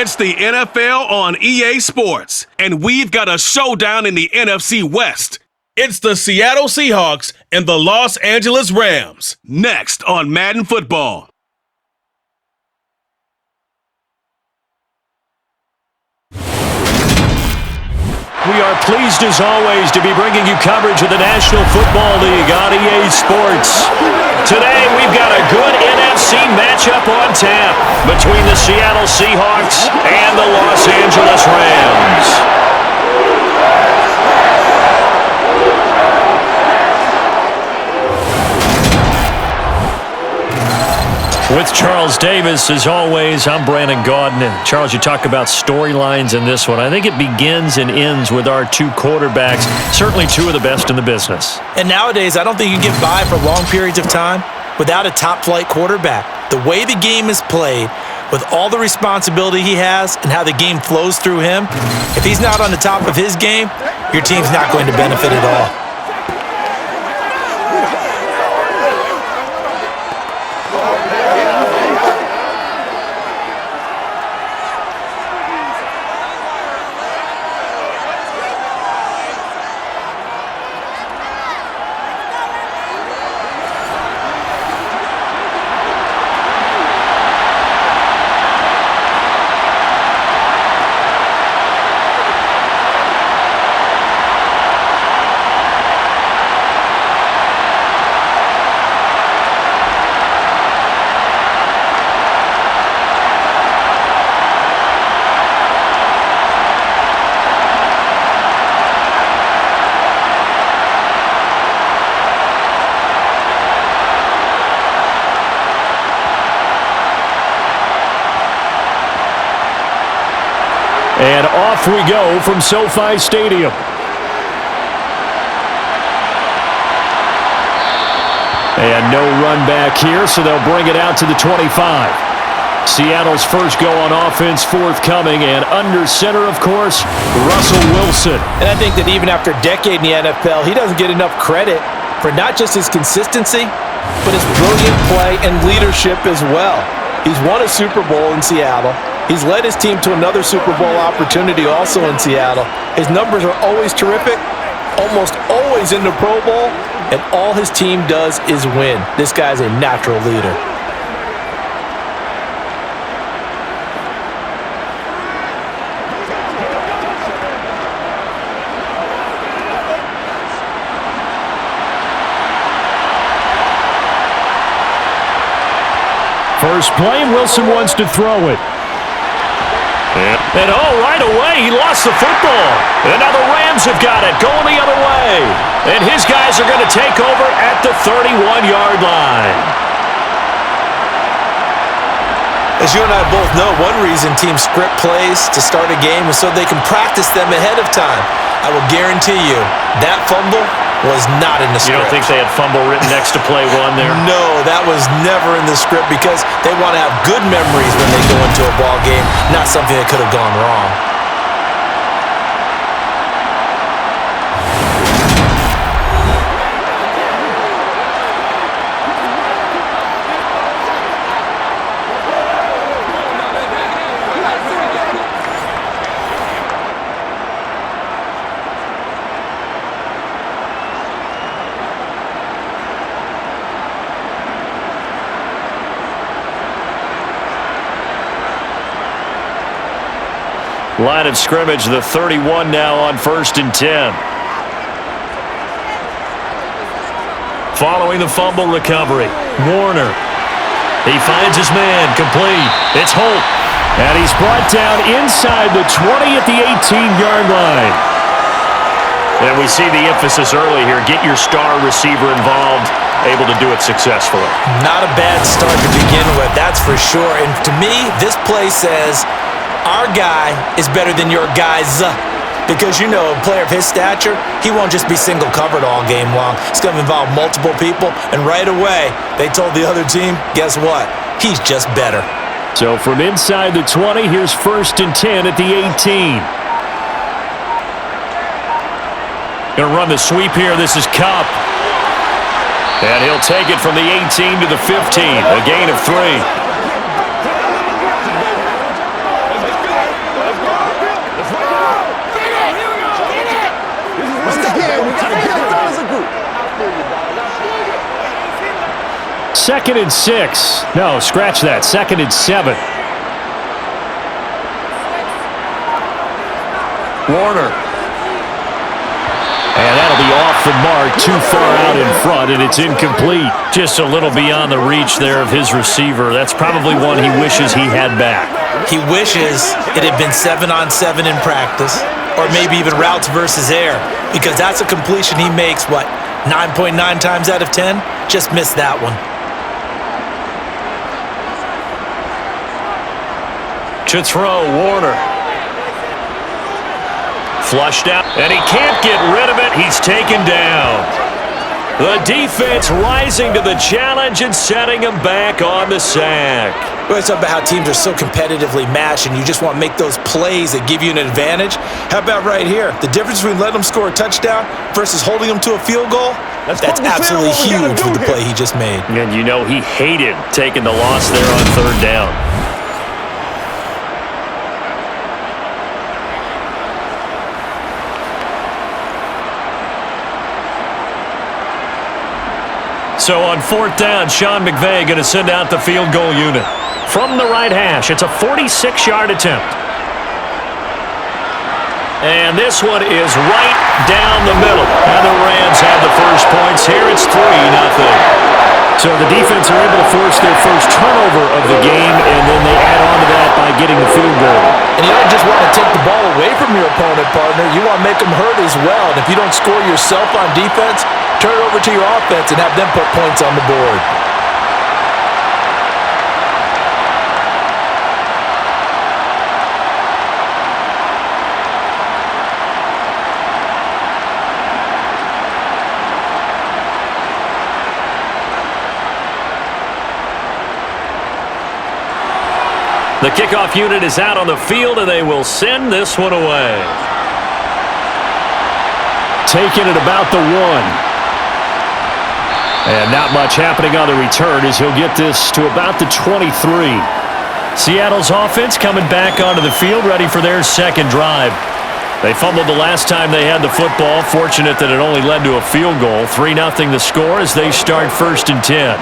It's the NFL on EA Sports, and we've got a showdown in the NFC West. It's the Seattle Seahawks and the Los Angeles Rams. Next on Madden Football. We are pleased as always to be bringing you coverage of the National Football League on EA Sports. Today we've got a good NFC matchup on tap between the Seattle Seahawks and the Los Angeles Rams. With Charles Davis, as always, I'm Brandon Gaudin. Charles, you talk about storylines in this one. I think it begins and ends with our two quarterbacks, certainly two of the best in the business. And nowadays, I don't think you can get by for long periods of time without a top-flight quarterback. The way the game is played, with all the responsibility he has and how the game flows through him, if he's not on the top of his game, your team's not going to benefit at all. And off we go from SoFi Stadium. And no run back here, so they'll bring it out to the 25. Seattle's first go on offense forthcoming, and under center, of course, Russell Wilson. And I think that even after a decade in the NFL, he doesn't get enough credit for not just his consistency, but his brilliant play and leadership as well. He's won a Super Bowl in Seattle. He's led his team to another Super Bowl opportunity also in Seattle. His numbers are always terrific, almost always in the Pro Bowl, and all his team does is win. This guy's a natural leader. First play, Wilson wants to throw it. And right away, he lost the football. And now the Rams have got it, going the other way. And his guys are going to take over at the 31-yard line. As you and I both know, one reason teams script plays to start a game is so they can practice them ahead of time. I will guarantee you that fumble was not in the script. You don't think they had fumble written next to play one there? No, that was never in the script because they want to have good memories when they go into a ball game, not something that could have gone wrong. Line of scrimmage, the 31 now on 1st and 10. Following the fumble recovery, Warner. He finds his man, complete. It's Holt. And he's brought down inside the 20 at the 18-yard line. And we see the emphasis early here. Get your star receiver involved, able to do it successfully. Not a bad start to begin with, that's for sure. And to me, this play says, our guy is better than your guys. Because, you know, a player of his stature, he won't just be single covered all game long. It's going to involve multiple people. And right away, they told the other team, guess what? He's just better. So from inside the 20, here's 1st and 10 at the 18. Going to run the sweep here. This is Kupp. And he'll take it from the 18 to the 15. A gain of 3. 2nd and 6. No, scratch that. 2nd and 7. Warner. And that'll be off the mark, too far out in front, and it's incomplete. Just a little beyond the reach there of his receiver. That's probably one he wishes he had back. He wishes it had been 7-on-7 in practice, or maybe even routes versus air, because that's a completion he makes, 9.9 times out of 10? Just missed that one. To throw, Warner. Flushed out, and he can't get rid of it. He's taken down. The defense rising to the challenge and setting him back on the sack. We always talk about how teams are so competitively matched and you just want to make those plays that give you an advantage. How about right here? The difference between letting them score a touchdown versus holding them to a field goal? That's absolutely huge with the play he just made. And you know he hated taking the loss there on 3rd down. So on 4th down, Sean McVay going to send out the field goal unit. From the right hash, it's a 46-yard attempt. And this one is right down the middle. And the Rams have the first points here. It's 3-0. So the defense are able to force their first turnover of the game, and then they add on to that by getting the field goal. And you don't just want to take the ball away from your opponent, partner. You want to make them hurt as well. And if you don't score yourself on defense, turn it over to your offense and have them put points on the board. The kickoff unit is out on the field, and they will send this one away. Taking it about the 1. And not much happening on the return as he'll get this to about the 23. Seattle's offense coming back onto the field, ready for their second drive. They fumbled the last time they had the football. Fortunate that it only led to a field goal. 3-0 the score as they start 1st and 10.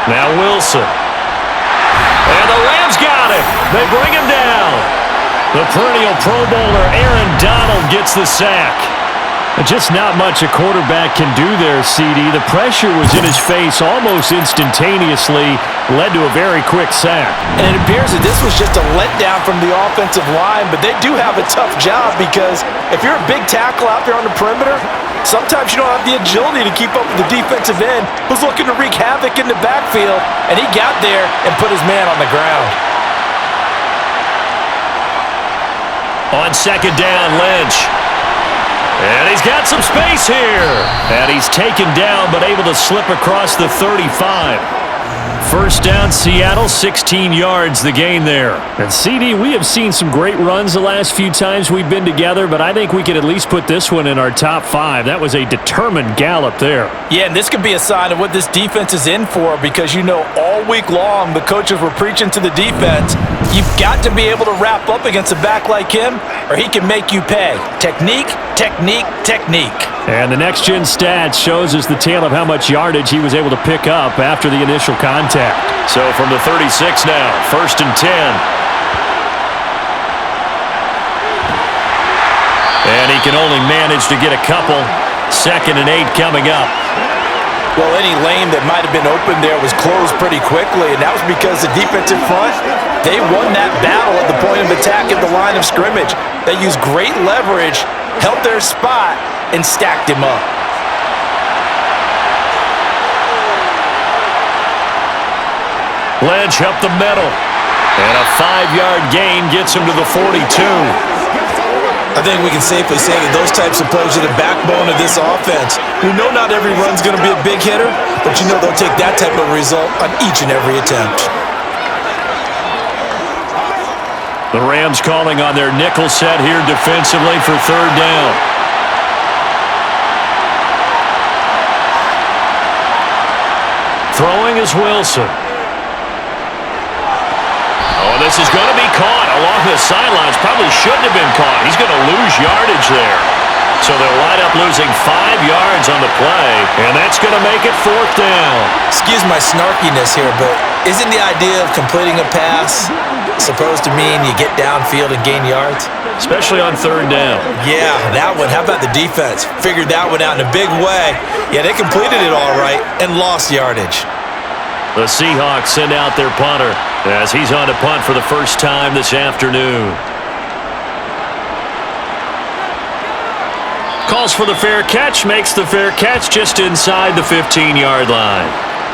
Now Wilson. And the Rams got him. They bring him down. The perennial Pro Bowler Aaron Donald gets the sack. Just not much a quarterback can do there, CD. The pressure was in his face almost instantaneously, led to a very quick sack. And it appears that this was just a letdown from the offensive line, but they do have a tough job because if you're a big tackle out there on the perimeter, sometimes you don't have the agility to keep up with the defensive end who's looking to wreak havoc in the backfield, and he got there and put his man on the ground. On 2nd down, Lynch. And he's got some space here. And he's taken down, but able to slip across the 35. 1st down, Seattle, 16 yards the gain there. And CD, we have seen some great runs the last few times we've been together, but I think we could at least put this one in our top 5. That was a determined gallop there. Yeah, and this could be a sign of what this defense is in for because, you know, all week long the coaches were preaching to the defense, you've got to be able to wrap up against a back like him or he can make you pay. Technique, technique, technique. And the next-gen stats shows us the tale of how much yardage he was able to pick up after the initial contact. So from the 36 now, 1st and 10. And he can only manage to get a couple. 2nd and 8 coming up. Well, any lane that might have been open there was closed pretty quickly, and that was because the defensive front, they won that battle at the point of attack at the line of scrimmage. They used great leverage, held their spot, and stacked him up. Lynch up the middle. And a 5-yard gain gets him to the 42. I think we can safely say that those types of plays are the backbone of this offense. We know not every run's going to be a big hitter, but you know they'll take that type of result on each and every attempt. The Rams calling on their nickel set here defensively for 3rd down. is Wilson. Oh, this is going to be caught along the sidelines. Probably shouldn't have been caught. He's going to lose yardage there. So they'll wind up losing 5 yards on the play, and that's going to make it 4th down. Excuse my snarkiness here, but isn't the idea of completing a pass supposed to mean you get downfield and gain yards? Especially on 3rd down. Yeah, that one. How about the defense? Figured that one out in a big way. Yeah, they completed it all right and lost yardage. The Seahawks send out their punter as he's on to punt for the first time this afternoon. Calls for the fair catch, makes the fair catch just inside the 15-yard line.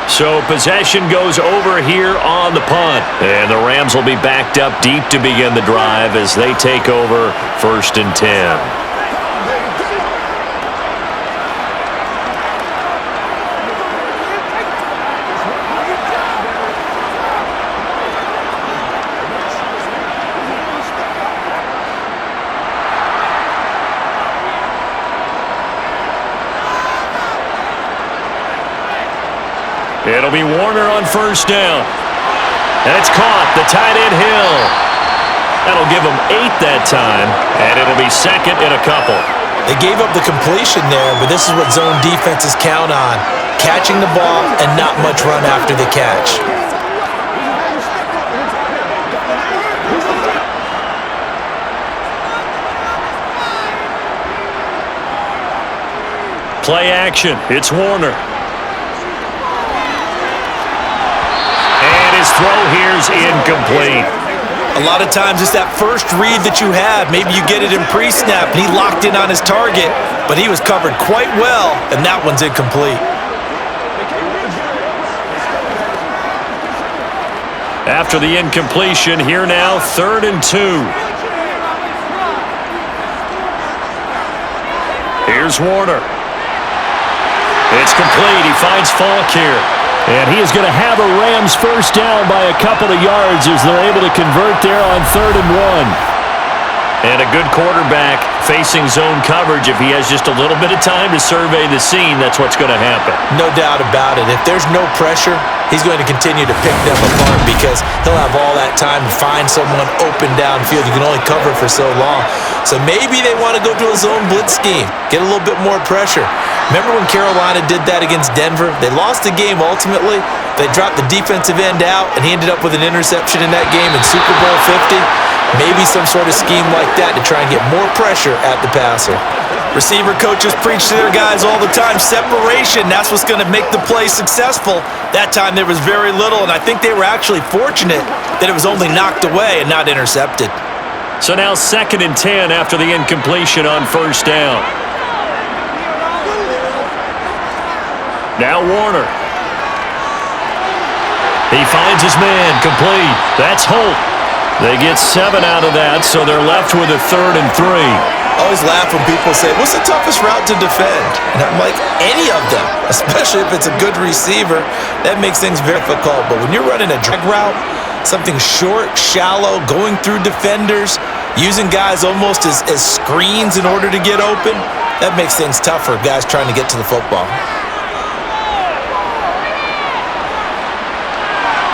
So possession goes over here on the punt. And the Rams will be backed up deep to begin the drive as they take over 1st and 10. It'll be Warner on 1st down. That's caught. The tight end Hill. That'll give him 8 that time, and it'll be 2nd and a couple. They gave up the completion there, but this is what zone defenses count on. Catching the ball and not much run after the catch. Play action. It's Warner. His throw here's incomplete. A lot of times it's that first read that you have. Maybe you get it in pre-snap and he locked in on his target, but he was covered quite well, and that one's incomplete. After the incompletion, here now, 3rd and 2. Here's Warner. It's complete. He finds Falk here. And he is going to have a Rams first down by a couple of yards as they're able to convert there on 3rd and 1. And a good quarterback facing zone coverage. If he has just a little bit of time to survey the scene, that's what's going to happen. No doubt about it. If there's no pressure, he's going to continue to pick them apart because he'll have all that time to find someone open downfield. You can only cover for so long. So maybe they want to go to a zone blitz scheme, get a little bit more pressure. Remember when Carolina did that against Denver? They lost the game ultimately. They dropped the defensive end out, and he ended up with an interception in that game in Super Bowl 50. Maybe some sort of scheme like that to try and get more pressure at the passer. Receiver coaches preach to their guys all the time. Separation, that's what's going to make the play successful. That time there was very little, and I think they were actually fortunate that it was only knocked away and not intercepted. So now 2nd and 10 after the incompletion on 1st down. Now Warner. He finds his man, complete. That's Holt. They get 7 out of that, so they're left with a 3rd and 3. I always laugh when people say, what's the toughest route to defend? And I'm like, any of them, especially if it's a good receiver. That makes things very difficult. But when you're running a drag route, something short, shallow, going through defenders, using guys almost as screens in order to get open, that makes things tough for guys trying to get to the football.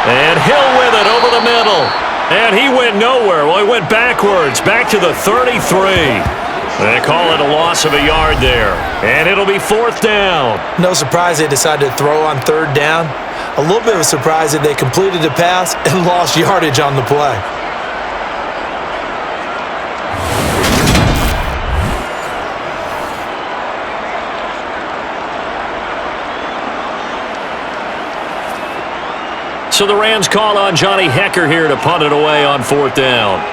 And Hill with it over the middle. And he went nowhere. Well, he went backwards, back to the 33. They call it a loss of a yard there. And it'll be 4th down. No surprise they decided to throw on 3rd down. A little bit of a surprise that they completed the pass and lost yardage on the play. So the Rams call on Johnny Hecker here to punt it away on 4th down.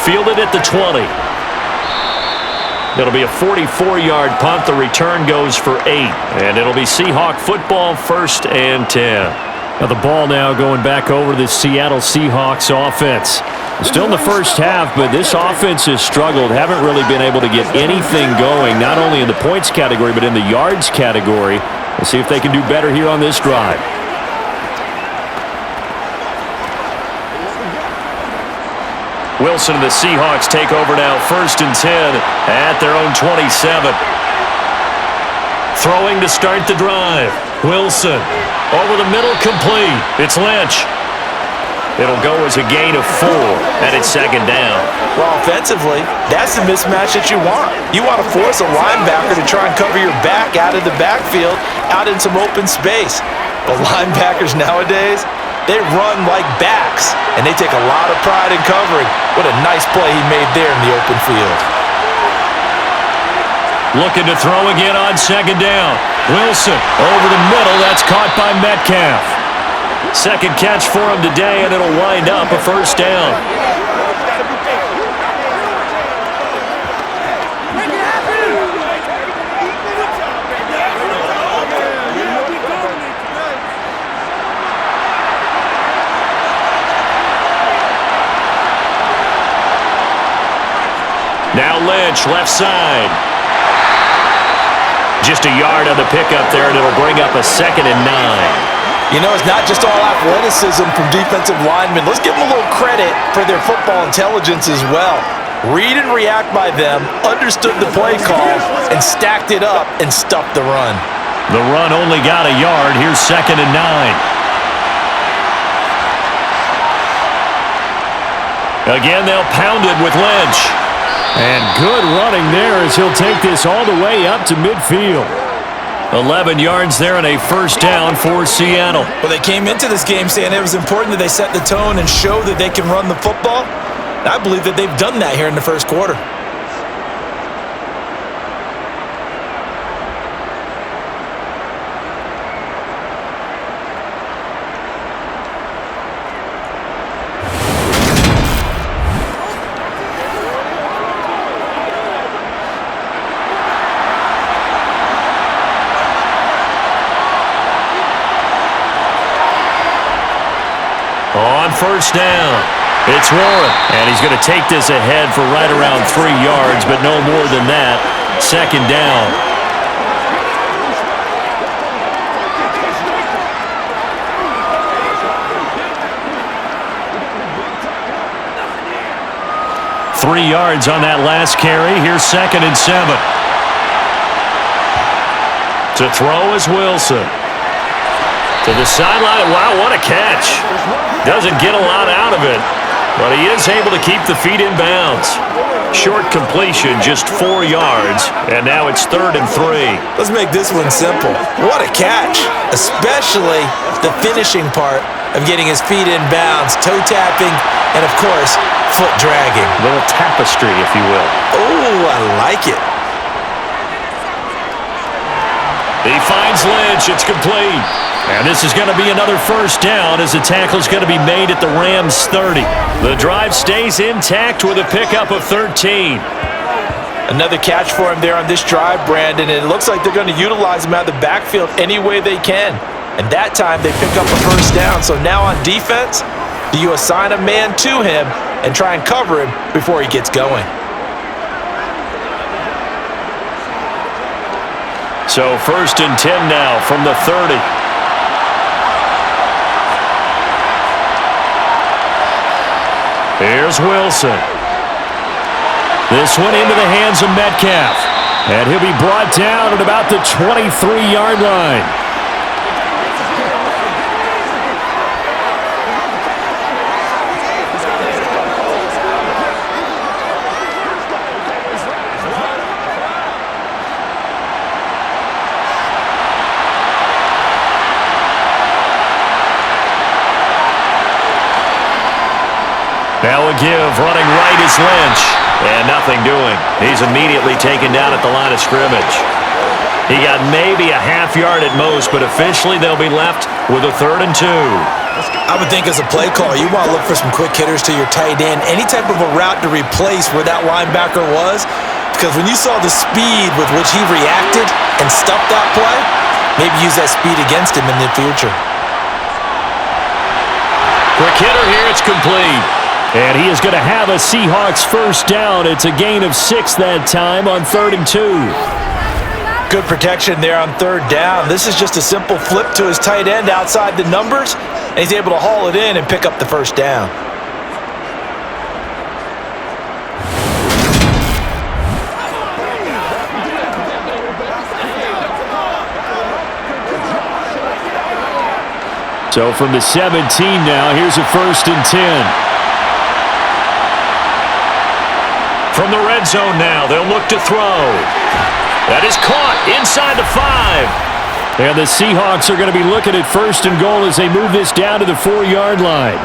Fielded at the 20. It'll be a 44-yard punt. The return goes for 8. And it'll be Seahawk football, 1st and 10. Now the ball now going back over to the Seattle Seahawks offense. Still in the first half, but this offense has struggled. Haven't really been able to get anything going, not only in the points category, but in the yards category. We'll see if they can do better here on this drive. Wilson and the Seahawks take over now, 1st and 10 at their own 27. Throwing to start the drive. Wilson over the middle, complete. It's Lynch. It'll go as a gain of 4, and it's 2nd down. Well, offensively, that's the mismatch that you want. You want to force a linebacker to try and cover your back out of the backfield, out in some open space. But linebackers nowadays, they run like backs, and they take a lot of pride in covering. What a nice play he made there in the open field. Looking to throw again on 2nd down. Wilson over the middle. That's caught by Metcalf. 2nd catch for him today, and it'll wind up a 1st down. Now Lynch, left side. Just a yard on the pickup there, and it'll bring up a 2nd and 9. You know, it's not just all athleticism from defensive linemen. Let's give them a little credit for their football intelligence as well. Read and react by them, understood the play call, and stacked it up and stuffed the run. The run only got a yard. Here's 2nd and 9. Again, they'll pound it with Lynch. And good running there as he'll take this all the way up to midfield. 11 yards there and a 1st down for Seattle. Well, they came into this game saying it was important that they set the tone and show that they can run the football. And I believe that they've done that here in the 1st quarter. On 1st down, it's Warren, and he's going to take this ahead for right around 3 yards, but no more than that. 2nd down. Three yards on that last carry. Here's 2nd and 7. To throw is Wilson. To the sideline. Wow, what a catch. Doesn't get a lot out of it, but he is able to keep the feet in bounds. Short completion, just 4 yards, and now it's 3rd and 3. Let's make this one simple. What a catch, especially the finishing part of getting his feet in bounds, toe tapping, and of course, foot dragging. A little tapestry, if you will. Oh, I like it. He finds Lynch. It's complete. And this is going to be another 1st down as the tackle is going to be made at the Rams' 30. The drive stays intact with a pickup of 13. Another catch for him there on this drive, Brandon, and it looks like they're going to utilize him out of the backfield any way they can. And that time they pick up a 1st down. So now on defense, do you assign a man to him and try and cover him before he gets going? So 1st and 10 now from the 30. Here's Wilson. This one into the hands of Metcalf. And he'll be brought down at about the 23-yard line. Now a give, running right is Lynch. And nothing doing. He's immediately taken down at the line of scrimmage. He got maybe a half yard at most, but officially they'll be left with a 3rd and 2. I would think as a play caller, you want to look for some quick hitters to your tight end. Any type of a route to replace where that linebacker was. Because when you saw the speed with which he reacted and stuffed that play, maybe use that speed against him in the future. Quick hitter here, it's complete. And he is going to have a Seahawks 1st down. It's a gain of 6 that time on 3rd and 2. Good protection there on 3rd down. This is just a simple flip to his tight end outside the numbers, and he's able to haul it in and pick up the 1st down. So from the 17 now, here's a 1st and 10. From the red zone now, they'll look to throw. That is caught inside the 5. And the Seahawks are going to be looking at 1st and goal as they move this down to the 4-yard line.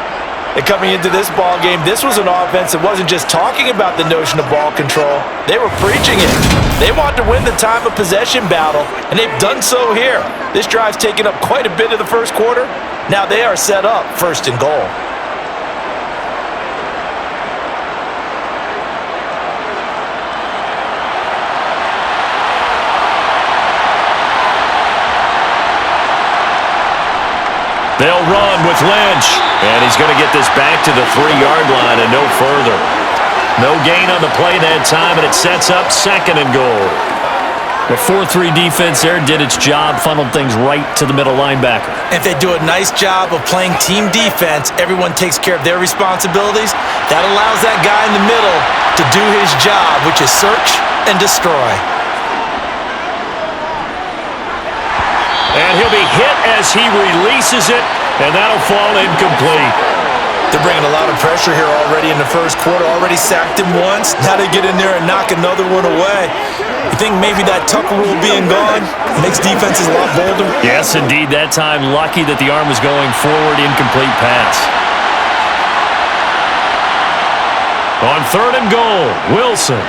And coming into this ball game, this was an offense that wasn't just talking about the notion of ball control. They were preaching it. They wanted to win the time of possession battle, and they've done so here. This drive's taken up quite a bit of the first quarter. Now they are set up 1st and goal. They'll run with Lynch. And he's going to get this back to the 3-yard line and no further. No gain on the play that time, and it sets up 2nd and goal. The 4-3 defense there did its job, funneled things right to the middle linebacker. If they do a nice job of playing team defense, everyone takes care of their responsibilities. That allows that guy in the middle to do his job, which is search and destroy. And he'll be hit as he releases it, and that'll fall incomplete. They're bringing a lot of pressure here already in the first quarter. Already sacked him once. Now they get in there and knock another one away. You think maybe that Tucker rule being gone makes defenses a lot bolder? Yes, indeed. That time, lucky that the arm was going forward, incomplete pass. On 3rd and goal, Wilson.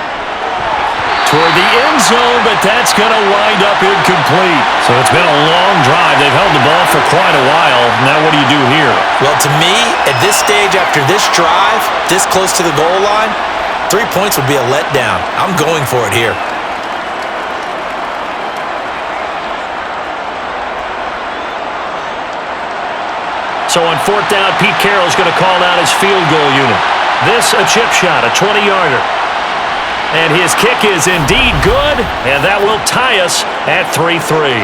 Toward the end zone, but that's going to wind up incomplete. So it's been a long drive. They've held the ball for quite a while. Now what do you do here? Well, to me, at this stage after this drive, this close to the goal line, 3 points would be a letdown. I'm going for it here. So on 4th down, Pete Carroll's going to call out his field goal unit. This a chip shot, a 20-yarder. And his kick is indeed good, and that will tie us at 3-3.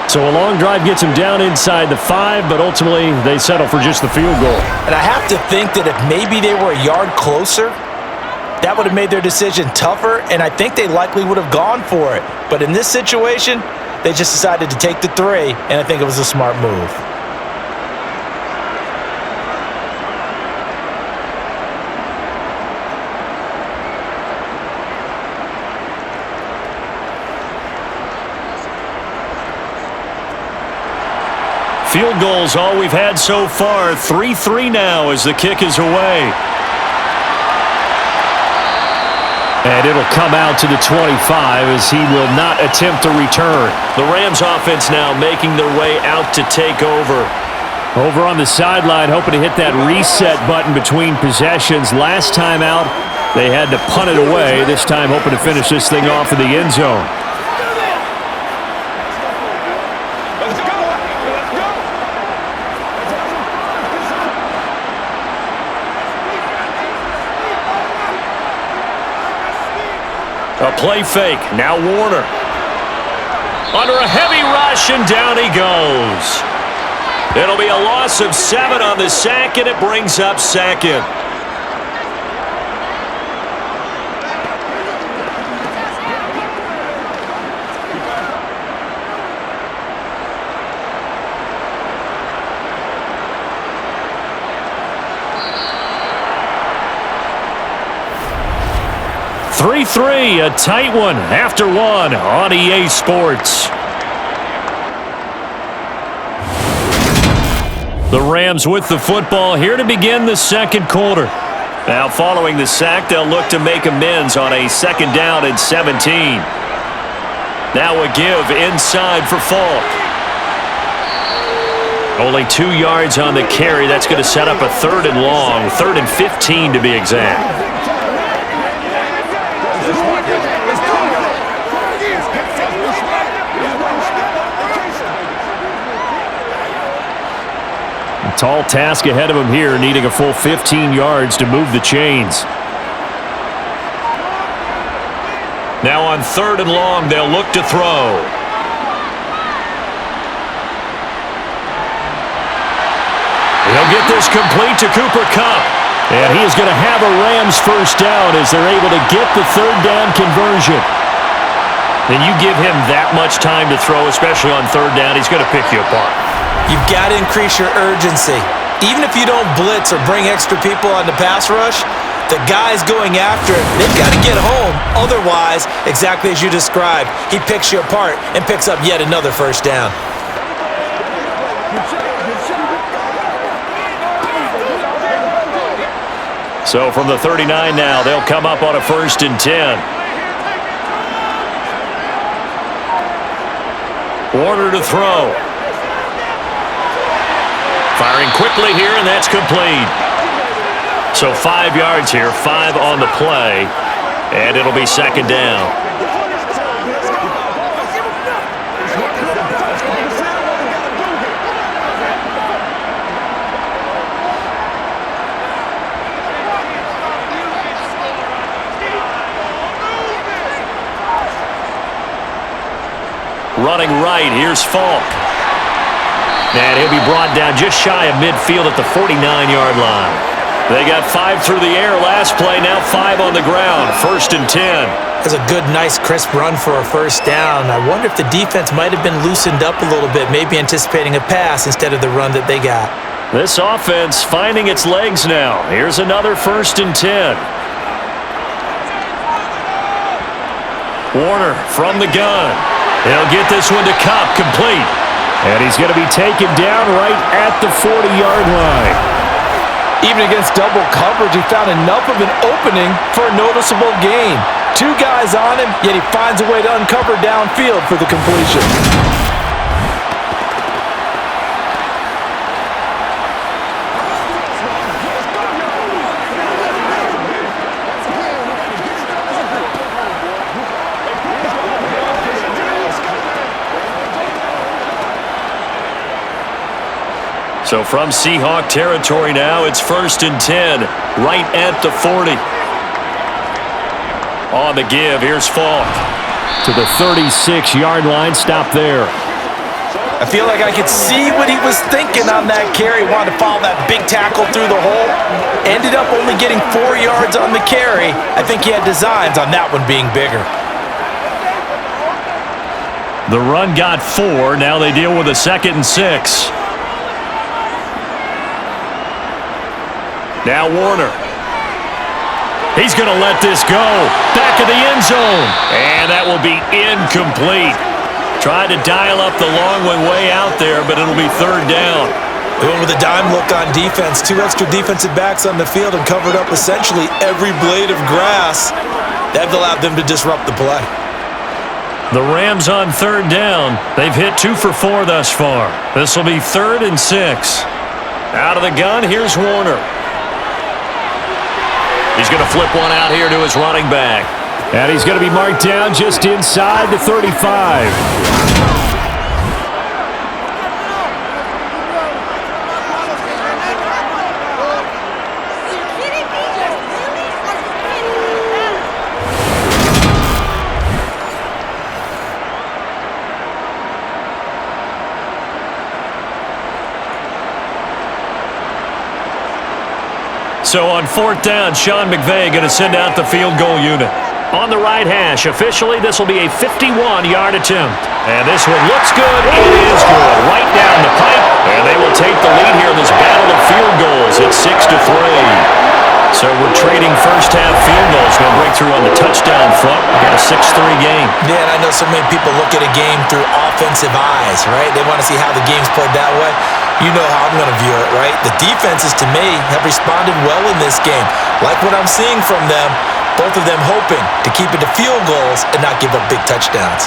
So a long drive gets him down inside the 5, but ultimately they settle for just the field goal. And I have to think that if maybe they were a yard closer, that would have made their decision tougher, and I think they likely would have gone for it. But in this situation, they just decided to take the 3, and I think it was a smart move. Field goals all we've had so far. 3-3 now as the kick is away. And it'll come out to the 25 as he will not attempt to return. The Rams offense now making their way out to take over. Over on the sideline, hoping to hit that reset button between possessions. Last time out, they had to punt it away. This time hoping to finish this thing off in the end zone. A play fake. Now Warner. Under a heavy rush, and down he goes. It'll be a loss of 7 on the sack, and it brings up 2nd. .3-3, a tight one after 1 on EA Sports. The Rams with the football here to begin the 2nd quarter. Now following the sack, they'll look to make amends on a 2nd down and 17. Now a give inside for Falk. Only 2 yards on the carry. That's going to set up a 3rd and long, 3rd and 15 to be exact. Tall task ahead of him here, needing a full 15 yards to move the chains. Now on 3rd and long, they'll look to throw. He'll get this complete to Cooper Kupp. And he is going to have a Rams first down as they're able to get the 3rd down conversion. And you give him that much time to throw, especially on 3rd down, he's going to pick you apart. You've got to increase your urgency. Even if you don't blitz or bring extra people on the pass rush, the guys going after it, they've got to get home. Otherwise, exactly as you described, he picks you apart and picks up yet another first down. So from the 39 now, they'll come up on a 1st and 10. Warner to throw. Firing quickly here, and that's complete. So 5 yards here, 5 on the play, and it'll be 2nd down. Running right, here's Falk. And he'll be brought down just shy of midfield at the 49-yard line. They got 5 through the air last play, now 5 on the ground. 1st and 10. That's a good, nice, crisp run for a first down. I wonder if the defense might have been loosened up a little bit, maybe anticipating a pass instead of the run that they got. This offense finding its legs now. Here's another 1st and 10. Warner from the gun. He'll get this one to Cup, complete. And he's going to be taken down right at the 40-yard line. Even against double coverage, he found enough of an opening for a noticeable gain. 2 guys on him, yet he finds a way to uncover downfield for the completion. So from Seahawk territory now, it's 1st and 10, right at the 40. On the give, here's Falk. To the 36-yard line, stop there. I feel like I could see what he was thinking on that carry. Wanted to follow that big tackle through the hole. Ended up only getting 4 yards on the carry. I think he had designs on that one being bigger. The run got 4. Now they deal with a 2nd and 6. Now Warner. He's going to let this go. Back of the end zone. And that will be incomplete. Tried to dial up the long one way out there, but it'll be 3rd down. They went with a dime look on defense. 2 extra defensive backs on the field and covered up essentially every blade of grass. That allowed them to disrupt the play. The Rams on 3rd down. They've hit 2 for 4 thus far. This will be 3rd and 6. Out of the gun, here's Warner. He's going to flip one out here to his running back. And he's going to be marked down just inside the 35. So on 4th down, Sean McVay going to send out the field goal unit. On the right hash, officially, this will be a 51-yard attempt. And this one looks good. It is good. Right down the pipe. And they will take the lead here in this battle of field goals. It's 6-3. So we're trading first-half field goals. No breakthrough on the touchdown front. We got a 6-3 game. Yeah, and I know so many people look at a game through offensive eyes, right? They want to see how the game's played that way. You know how I'm going to view it, right? The defenses, to me, have responded well in this game. Like what I'm seeing from them, both of them hoping to keep it to field goals and not give up big touchdowns.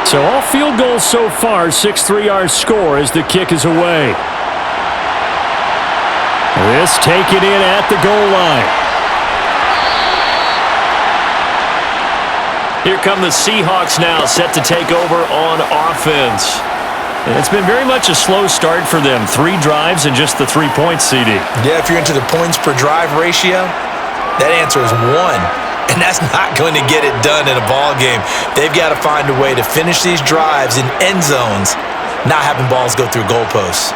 So all field goals so far, 6-3 our score as the kick is away. This taken in at the goal line. Here come the Seahawks now, set to take over on offense. And it's been very much a slow start for them. 3 drives and just the 3 points, CD. Yeah, if you're into the points per drive ratio, that answer is 1. And that's not going to get it done in a ball game. They've got to find a way to finish these drives in end zones, not having balls go through goalposts.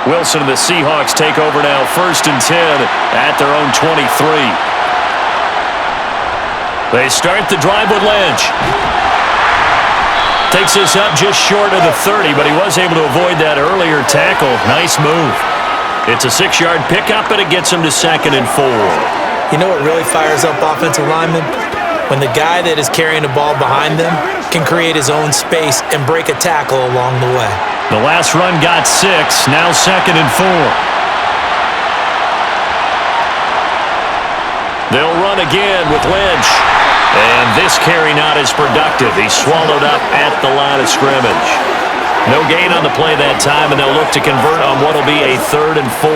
Wilson and the Seahawks take over now, 1st and 10 at their own 23. They start the drive with Lynch. Takes this up just short of the 30, but he was able to avoid that earlier tackle. Nice move. It's a 6-yard pickup, and it gets him to 2nd and 4. You know what really fires up offensive linemen? When the guy that is carrying the ball behind them can create his own space and break a tackle along the way. The last run got 6, now 2nd and 4. They'll run again with Lynch. And this carry not as productive. He's swallowed up at the line of scrimmage. No gain on the play that time, and they'll look to convert on what will be a 3rd and 4.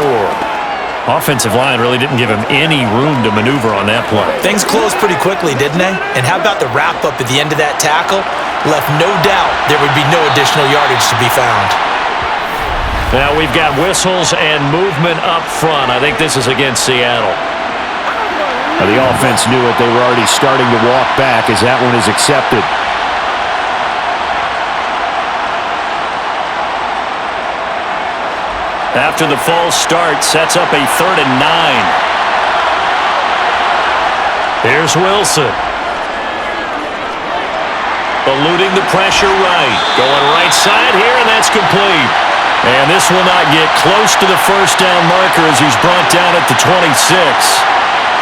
Offensive line really didn't give him any room to maneuver on that play. Things closed pretty quickly, didn't they? And how about the wrap-up at the end of that tackle? Left no doubt there would be no additional yardage to be found. Now we've got whistles and movement up front. I think this is against Seattle. The offense knew it. They were already starting to walk back as that one is accepted. After the false start, sets up a 3rd and 9. Here's Wilson. Eluding the pressure right. Going right side here, and that's complete. And this will not get close to the first down marker as he's brought down at the 26.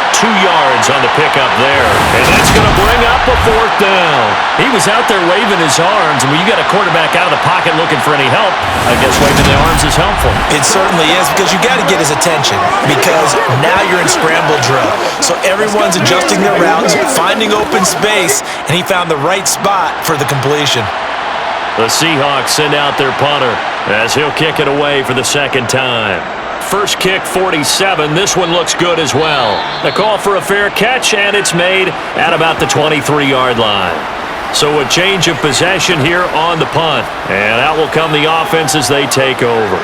2 yards on the pickup there. And that's going to bring up a 4th down. He was out there waving his arms, and when you got a quarterback out of the pocket looking for any help, I guess waving the arms is helpful. It certainly is, because you got to get his attention, because now you're in scramble drill. So everyone's adjusting their routes, finding open space, and he found the right spot for the completion. The Seahawks send out their punter as he'll kick it away for the 2nd time. First kick, 47. This one looks good as well. The call for a fair catch, and it's made at about the 23-yard line. So a change of possession here on the punt. And out will come the offense as they take over.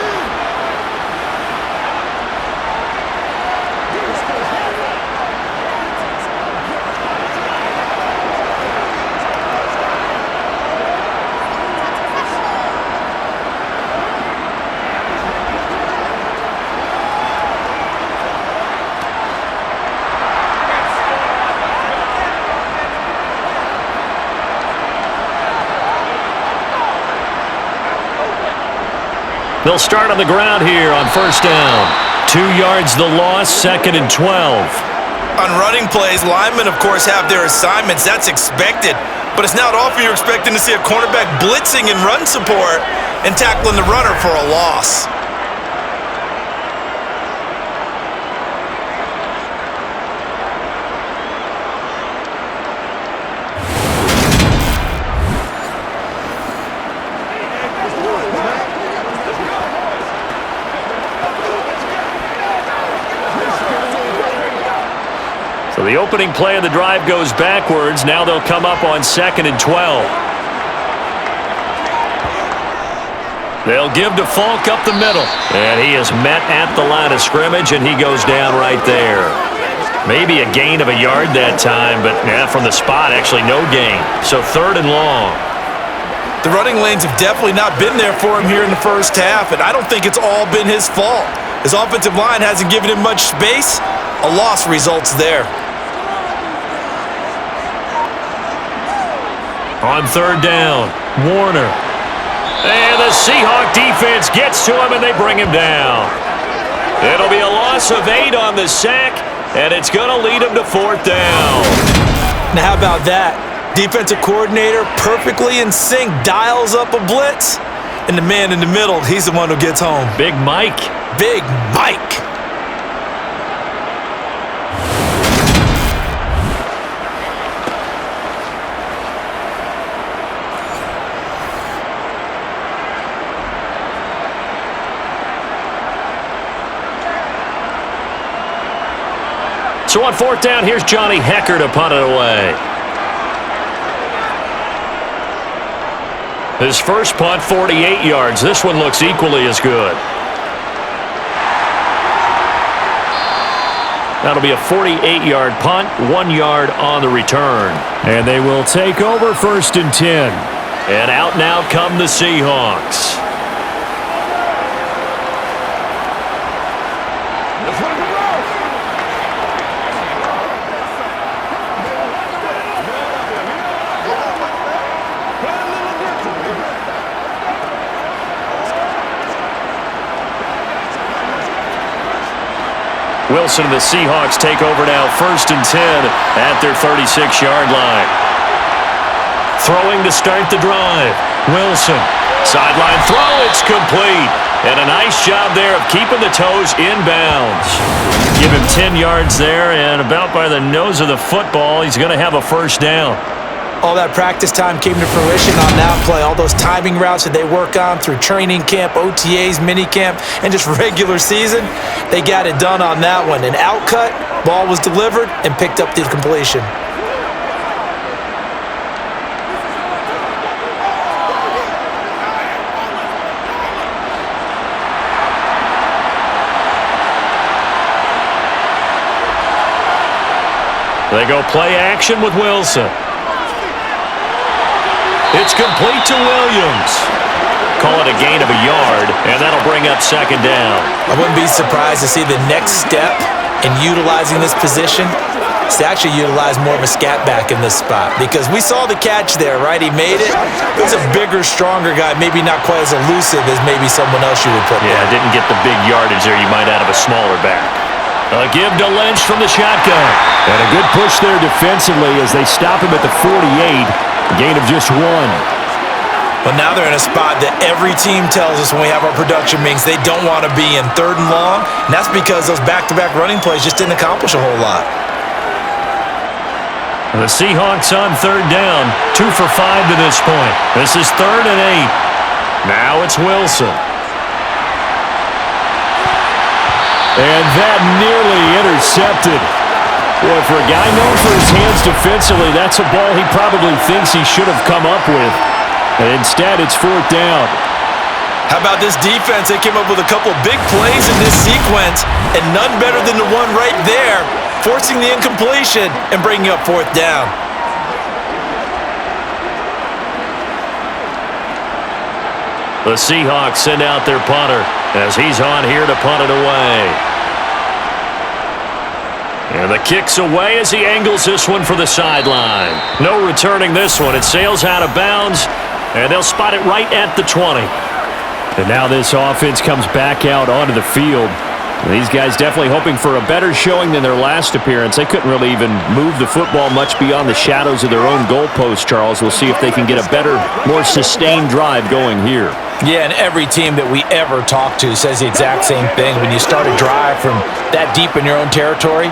They'll start on the ground here on 1st down. 2 yards the loss, 2nd and 12. On running plays, linemen, of course, have their assignments. That's expected. But it's not often you're expecting to see a cornerback blitzing in run support and tackling the runner for a loss. So the opening play of the drive goes backwards. Now they'll come up on 2nd and 12. They'll give to Falk up the middle. And he is met at the line of scrimmage, and he goes down right there. Maybe a gain of a yard that time, but from the spot, actually no gain. So 3rd and long. The running lanes have definitely not been there for him here in the first half, and I don't think it's all been his fault. His offensive line hasn't given him much space. A loss results there. On 3rd down, Warner. And the Seahawk defense gets to him, and they bring him down. It'll be a loss of 8 on the sack, and it's going to lead him to 4th down. Now, how about that? Defensive coordinator perfectly in sync, dials up a blitz, and the man in the middle, he's the one who gets home. Big Mike. Big Mike. So on 4th down, here's Johnny Hecker to punt it away. His first punt, 48 yards. This one looks equally as good. That'll be a 48-yard punt, 1 yard on the return. And they will take over 1st and 10. And out now come the Seahawks. Wilson and the Seahawks take over now, 1st and 10 at their 36-yard line. Throwing to start the drive. Wilson. Sideline throw. It's complete. And a nice job there of keeping the toes in bounds. Give him 10 yards there, and about by the nose of the football, he's going to have a first down. All that practice time came to fruition on that play. All those timing routes that they work on through training camp, OTAs, minicamp, and just regular season, they got it done on that one. An outcut, ball was delivered, and picked up the completion. They go play action with Wilson. It's complete to Williams. Call it a gain of a yard, and that'll bring up 2nd down. I wouldn't be surprised to see the next step in utilizing this position is to actually utilize more of a scat back in this spot, because we saw the catch there, right? He made it. He was a bigger, stronger guy, maybe not quite as elusive as maybe someone else you would put there. Yeah, didn't get the big yardage there you might out of a smaller back. A give to Lynch from the shotgun. And a good push there defensively as they stop him at the 48. A gain of just 1. But now they're in a spot that every team tells us when we have our production meetings they don't want to be in, 3rd and long. And that's because those back-to-back running plays just didn't accomplish a whole lot. The Seahawks on 3rd down. 2 for 5 to this point. This is 3rd and 8. Now it's Wilson. And that nearly intercepted. Boy, for a guy known for his hands defensively, that's a ball he probably thinks he should have come up with. And instead, it's 4th down. How about this defense? They came up with a couple big plays in this sequence, and none better than the one right there, forcing the incompletion and bringing up 4th down. The Seahawks send out their punter as he's on here to punt it away. And the kick's away as he angles this one for the sideline. No returning this one. It sails out of bounds, and they'll spot it right at the 20. And now this offense comes back out onto the field. These guys definitely hoping for a better showing than their last appearance. They couldn't really even move the football much beyond the shadows of their own goalpost, Charles. We'll see if they can get a better, more sustained drive going here. Yeah, and every team that we ever talk to says the exact same thing. When you start a drive from that deep in your own territory,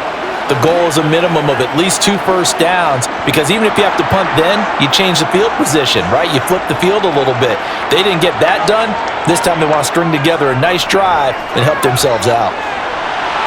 the goal is a minimum of at least 2 first downs, because even if you have to punt then, you change the field position, right? You flip the field a little bit. They didn't get that done. This time they want to string together a nice drive and help themselves out.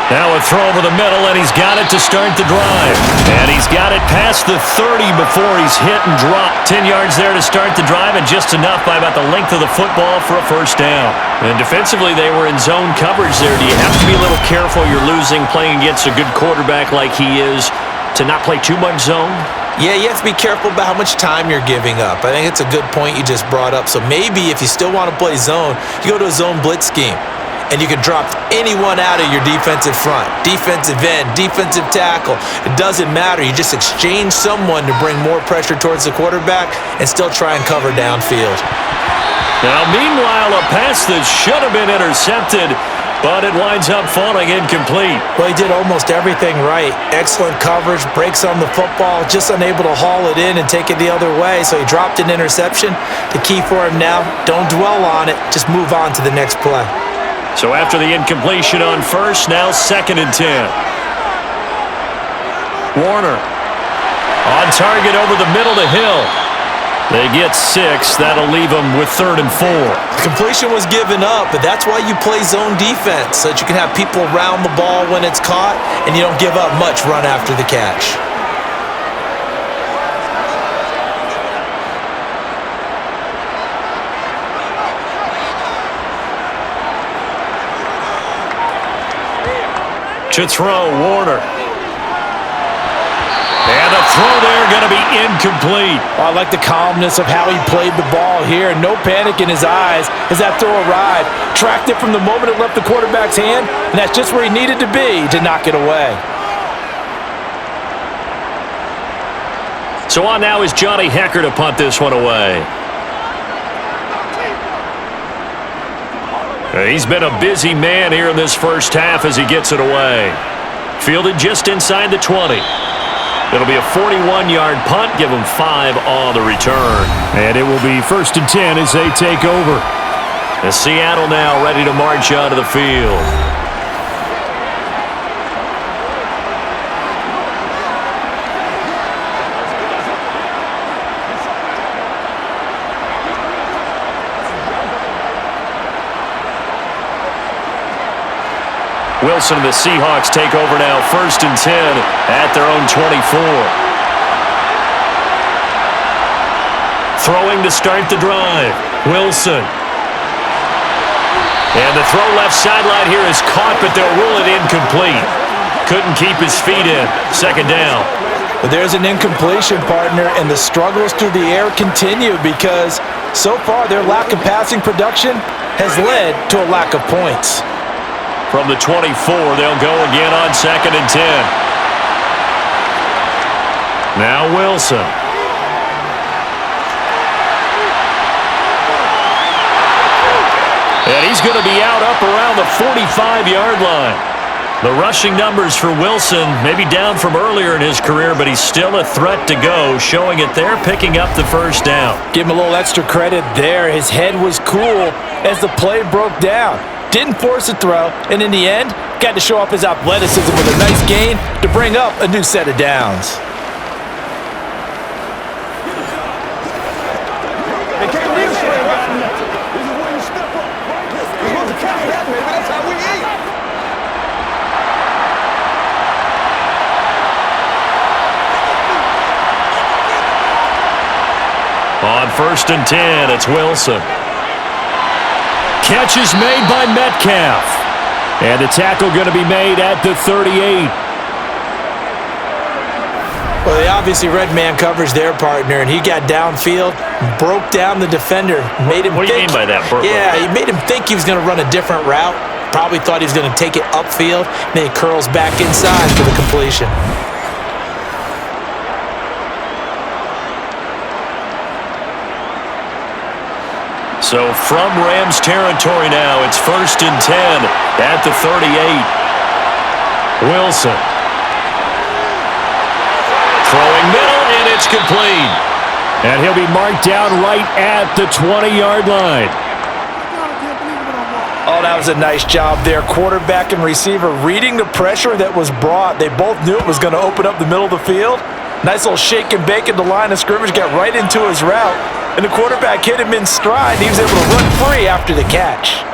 Now a throw over the middle, and he's got it to start the drive. And he's got it past the 30 before he's hit and dropped. 10 yards there to start the drive, and just enough by about the length of the football for a first down. And defensively, they were in zone coverage there. Do you have to be a little careful? You're losing, playing against a good quarterback like he is, to not play too much zone? Yeah, you have to be careful about how much time you're giving up. I think it's a good point you just brought up. So maybe if you still want to play zone, you go to a zone blitz scheme. And you can drop anyone out of your defensive front, defensive end, defensive tackle. It doesn't matter. You just exchange someone to bring more pressure towards the quarterback and still try and cover downfield. Now, meanwhile, a pass that should have been intercepted, but it winds up falling incomplete. Well, he did almost everything right. Excellent coverage, breaks on the football, just unable to haul it in and take it the other way. So he dropped an interception. The key for him now, don't dwell on it. Just move on to the next play. So after the incompletion on first, now 2nd and 10. Warner on target over the middle to Hill. They get 6. That'll leave them with 3rd and 4. Completion was given up, but that's why you play zone defense, so that you can have people around the ball when it's caught, and you don't give up much run after the catch. To throw, Warner. And the throw there going to be incomplete. Oh, I like the calmness of how he played the ball here. No panic in his eyes as that throw arrived. Tracked it from the moment it left the quarterback's hand, and that's just where he needed to be to knock it away. So on now is Johnny Hecker to punt this one away. He's been a busy man here in this first half as he gets it away. Fielded just inside the 20. It'll be a 41-yard punt. Give them 5 on the return. And it will be 1st and 10 as they take over. And Seattle now ready to march onto the field. Wilson and the Seahawks take over now, 1st and 10 at their own 24. Throwing to start the drive. Wilson. And the throw left sideline here is caught, but they'll rule it incomplete. Couldn't keep his feet in. 2nd down. But there's an incompletion, partner, and the struggles through the air continue because so far their lack of passing production has led to a lack of points. From the 24, they'll go again on 2nd and 10. Now Wilson. And he's going to be out up around the 45-yard line. The rushing numbers for Wilson maybe down from earlier in his career, but he's still a threat to go, showing it there, picking up the 1st down. Give him a little extra credit there. His head was cool as the play broke down. Didn't force a throw, and in the end, got to show off his athleticism with a nice gain to bring up a new set of downs. On 1st and 10, it's Wilson. Catch is made by Metcalf. And the tackle going to be made at the 38. Well, they obviously read man coverage their partner, and he got downfield, broke down the defender, made him What do you mean by that, Burt? Yeah, he made him think he was going to run a different route. Probably thought he was going to take it upfield, then he curls back inside for the completion. So from Rams territory now, it's 1st and 10 at the 38. Wilson. Throwing middle, and it's complete. And he'll be marked down right at the 20-yard line. Oh, that was a nice job there. Quarterback and receiver reading the pressure that was brought. They both knew it was going to open up the middle of the field. Nice little shake and bake at the line of scrimmage, got right into his route. And the quarterback hit him in stride. He was able to run free after the catch.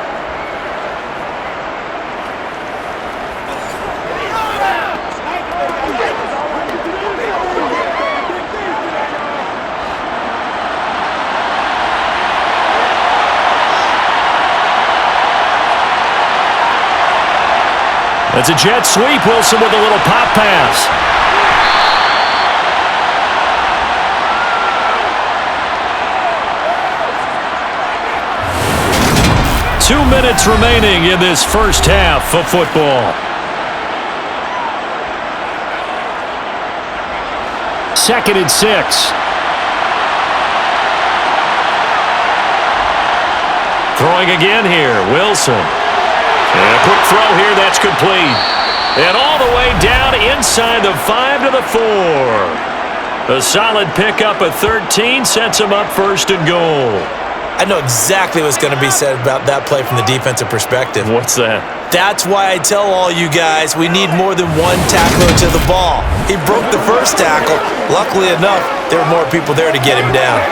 It's a jet sweep. Wilson with a little pop pass. 2 minutes remaining in this first half of football. Second and 6. Throwing again here, Wilson. And a quick throw here, that's complete. And all the way down inside the 5 to the 4. A solid pickup of 13 sets him up 1st and goal. I know exactly what's going to be said about that play from the defensive perspective. What's that? That's why I tell all you guys we need more than one tackler to the ball. He broke the first tackle. Luckily enough, there were more people there to get him down.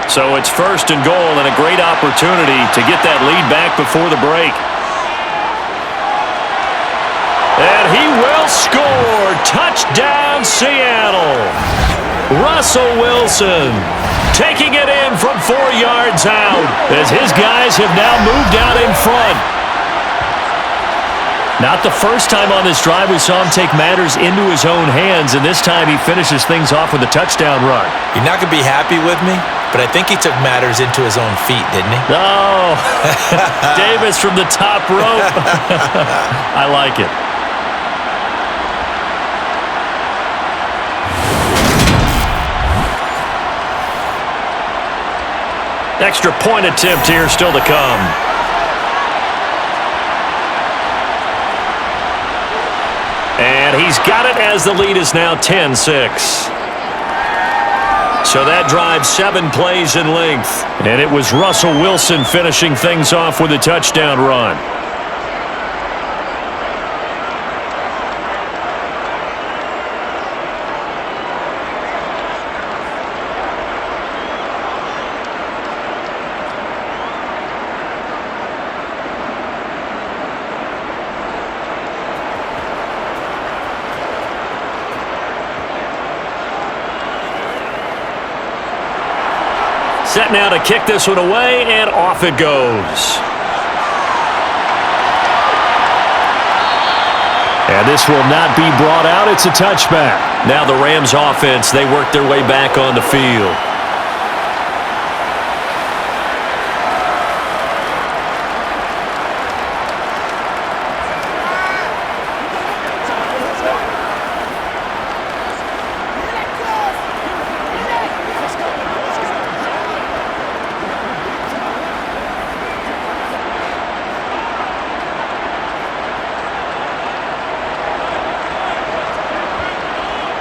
So it's 1st and goal and a great opportunity to get that lead back before the break. And he will score. Touchdown, Seattle. Russell Wilson taking it in from 4 yards out as his guys have now moved out in front. Not the first time on this drive we saw him take matters into his own hands, and this time he finishes things off with a touchdown run. You're not going to be happy with me, but I think he took matters into his own feet, didn't he? Oh, Davis from the top rope. I like it. Extra point attempt here still to come. And he's got it as the lead is now 10-6. So that drives 7 plays in length. And it was Russell Wilson finishing things off with a touchdown run. Set now to kick this one away, and off it goes. And this will not be brought out. It's a touchback. Now the Rams offense, they work their way back on the field.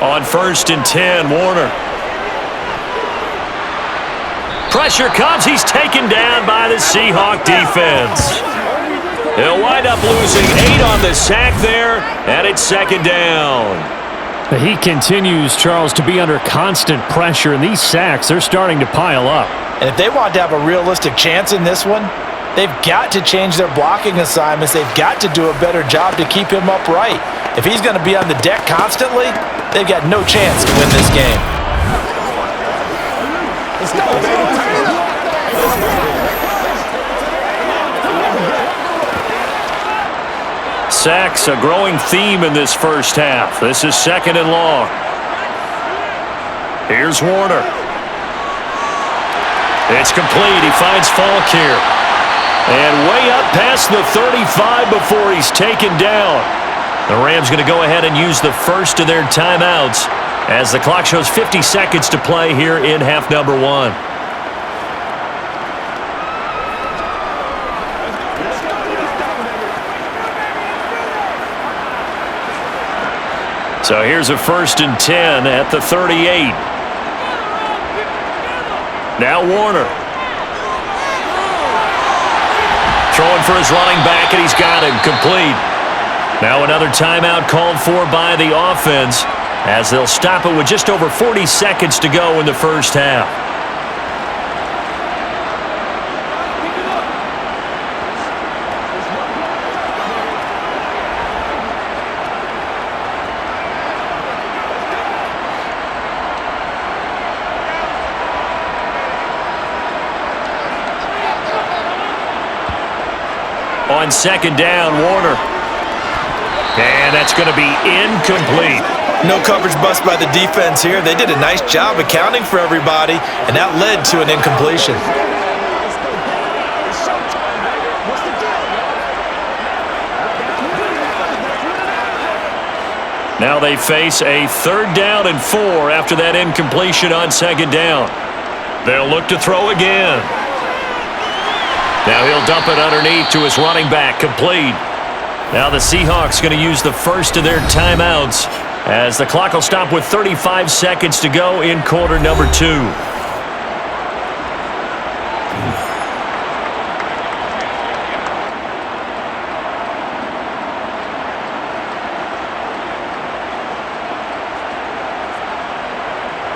On 1st and 10, Warner. Pressure comes. He's taken down by the Seahawk defense. He'll wind up losing 8 on the sack there, and it's 2nd down. He continues, Charles, to be under constant pressure, and these sacks, they're starting to pile up. And if they want to have a realistic chance in this one, they've got to change their blocking assignments. They've got to do a better job to keep him upright. If he's going to be on the deck constantly, they've got no chance to win this game. Let's go, baby. Sacks, a growing theme in this first half. This is 2nd and long. Here's Warner. It's complete. He finds Falk here. And way up past the 35 before he's taken down. The Rams going to go ahead and use the first of their timeouts as the clock shows 50 seconds to play here in half number 1. So here's a 1st and 10 at the 38. Now Warner. Throwing for his running back, and he's got him complete. Now another timeout called for by the offense as they'll stop it with just over 40 seconds to go in the first half. On 2nd down, Warner. And that's going to be incomplete. No coverage bust by the defense here. They did a nice job accounting for everybody, and that led to an incompletion. Now they face a 3rd down and 4 after that incompletion on 2nd down. They'll look to throw again. Now he'll dump it underneath to his running back, complete. Now the Seahawks going to use the first of their timeouts as the clock will stop with 35 seconds to go in quarter number 2.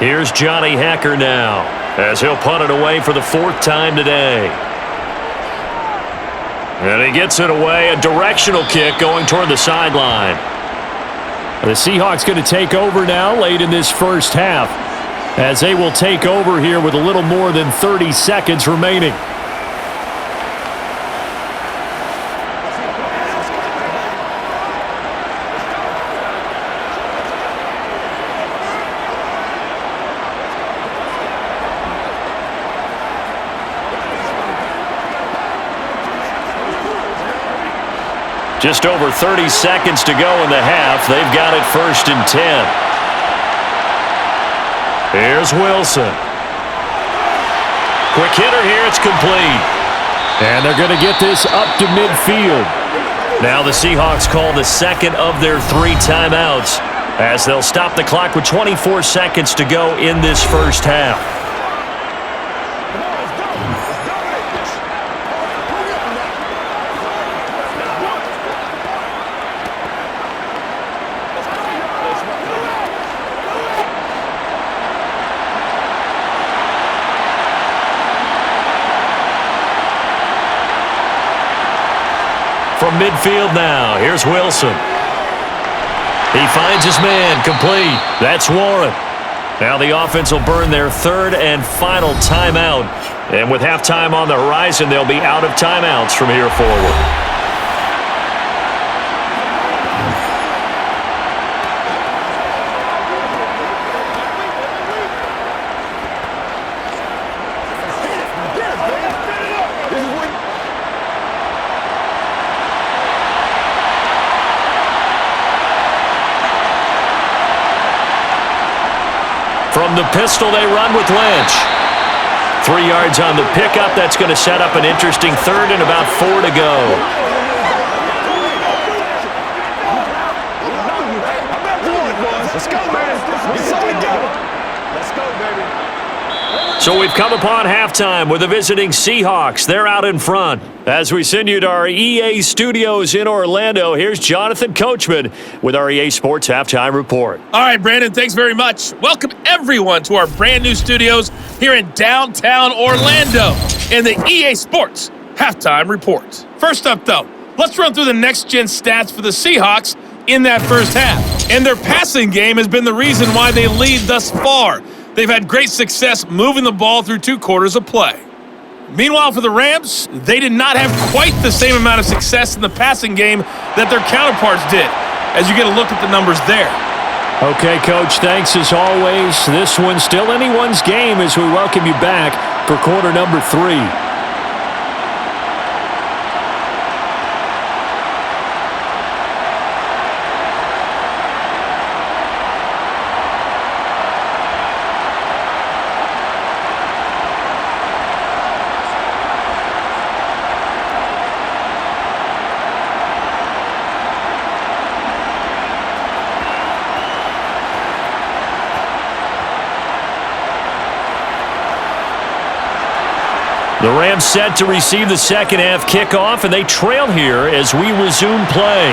Here's Johnny Hacker now as he'll punt it away for the 4th time today. And he gets it away, a directional kick going toward the sideline. The Seahawks going to take over now late in this first half as they will take over here with a little more than 30 seconds remaining. Just over 30 seconds to go in the half. They've got it 1st and 10. Here's Wilson. Quick hitter here. It's complete. And they're going to get this up to midfield. Now the Seahawks call the second of their 3 timeouts as they'll stop the clock with 24 seconds to go in this first half. From midfield now, here's Wilson. He finds his man, complete. That's Warren. Now the offense will burn their 3rd and final timeout. And with halftime on the horizon, they'll be out of timeouts from here forward. From the pistol, they run with Lynch. 3 yards on the pickup. That's going to set up an interesting 3rd and about 4 to go. Let's go, man. Let's go, baby. So we've come upon halftime with the visiting Seahawks. They're out in front. As we send you to our EA studios in Orlando, here's Jonathan Coachman with our EA Sports Halftime Report. All right, Brandon, thanks very much. Welcome, everyone, to our brand new studios here in downtown Orlando in the EA Sports Halftime Report. First up, though, let's run through the next-gen stats for the Seahawks in that first half. And their passing game has been the reason why they lead thus far. They've had great success moving the ball through 2 quarters of play. Meanwhile, for the Rams, they did not have quite the same amount of success in the passing game that their counterparts did, as you get a look at the numbers there. Okay, Coach, thanks as always. This one's still anyone's game as we welcome you back for quarter number 3. The Rams set to receive the second half kickoff, and they trail here as we resume play.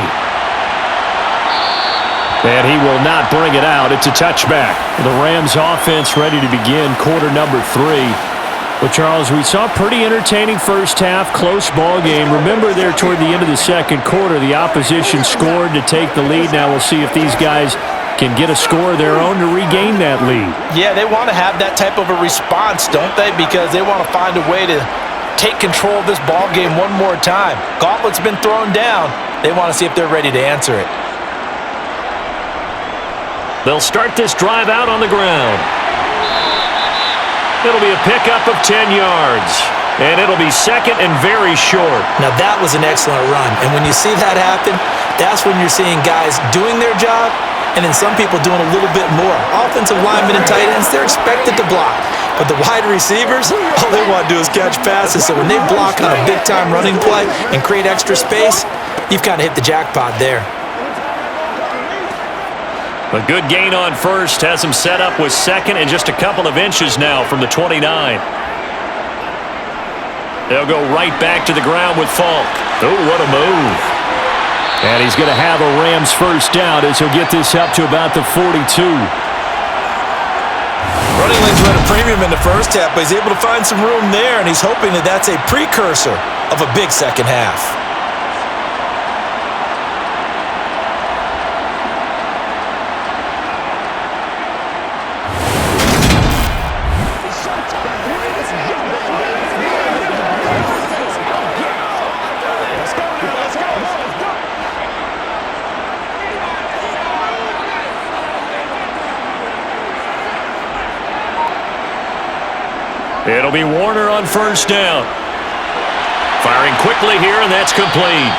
And he will not bring it out. It's a touchback. The Rams offense ready to begin quarter number 3. Well, Charles, we saw a pretty entertaining first half, close ball game. Remember there toward the end of the second quarter, the opposition scored to take the lead. Now we'll see if these guys can get a score of their own to regain that lead. Yeah, they want to have that type of a response, don't they? Because they want to find a way to take control of this ball game one more time. Gauntlet's been thrown down. They want to see if they're ready to answer it. They'll start this drive out on the ground. It'll be a pickup of 10 yards. And it'll be second and very short. Now that was an excellent run. And when you see that happen, that's when you're seeing guys doing their job and then some people doing a little bit more. Offensive linemen and tight ends, they're expected to block. But the wide receivers, all they want to do is catch passes. So when they block on a big-time running play and create extra space, you've kind of hit the jackpot there. A good gain on first has him set up with second and just a couple of inches now from the 29. They'll go right back to the ground with Falk. Oh, what a move. And he's going to have a Rams first down as he'll get this up to about the 42. Running lanes were at a premium in the first half, but he's able to find some room there, and he's hoping that that's a precursor of a big second half. It'll be Warner on first down. Firing quickly here, and that's complete.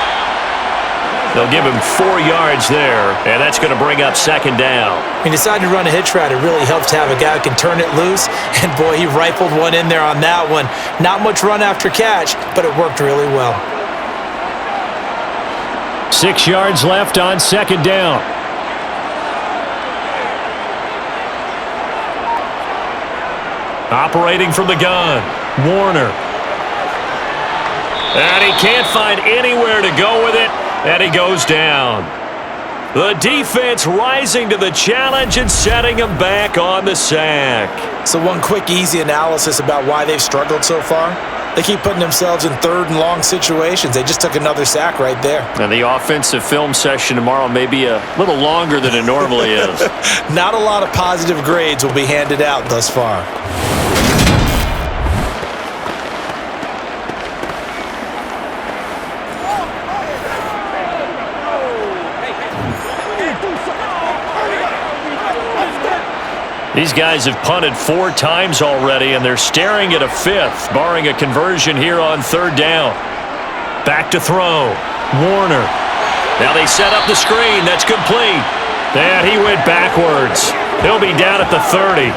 They'll give him 4 yards there, and that's going to bring up second down. He decided to run a hitch route. It really helps to have a guy who can turn it loose. And, boy, he rifled one in there on that one. Not much run after catch, but it worked really well. 6 yards left on second down. Operating from the gun, Warner. And he can't find anywhere to go with it, and he goes down. The defense rising to the challenge and setting him back on the sack. So one quick, easy analysis about why they've struggled so far. They keep putting themselves in third and long situations. They just took another sack right there. And the offensive film session tomorrow may be a little longer than it normally is. Not a lot of positive grades will be handed out thus far. These guys have punted 4 times already, and they're staring at a 5th, barring a conversion here on third down. Back to throw. Warner. Now they set up the screen. That's complete. And he went backwards. He'll be down at the 30.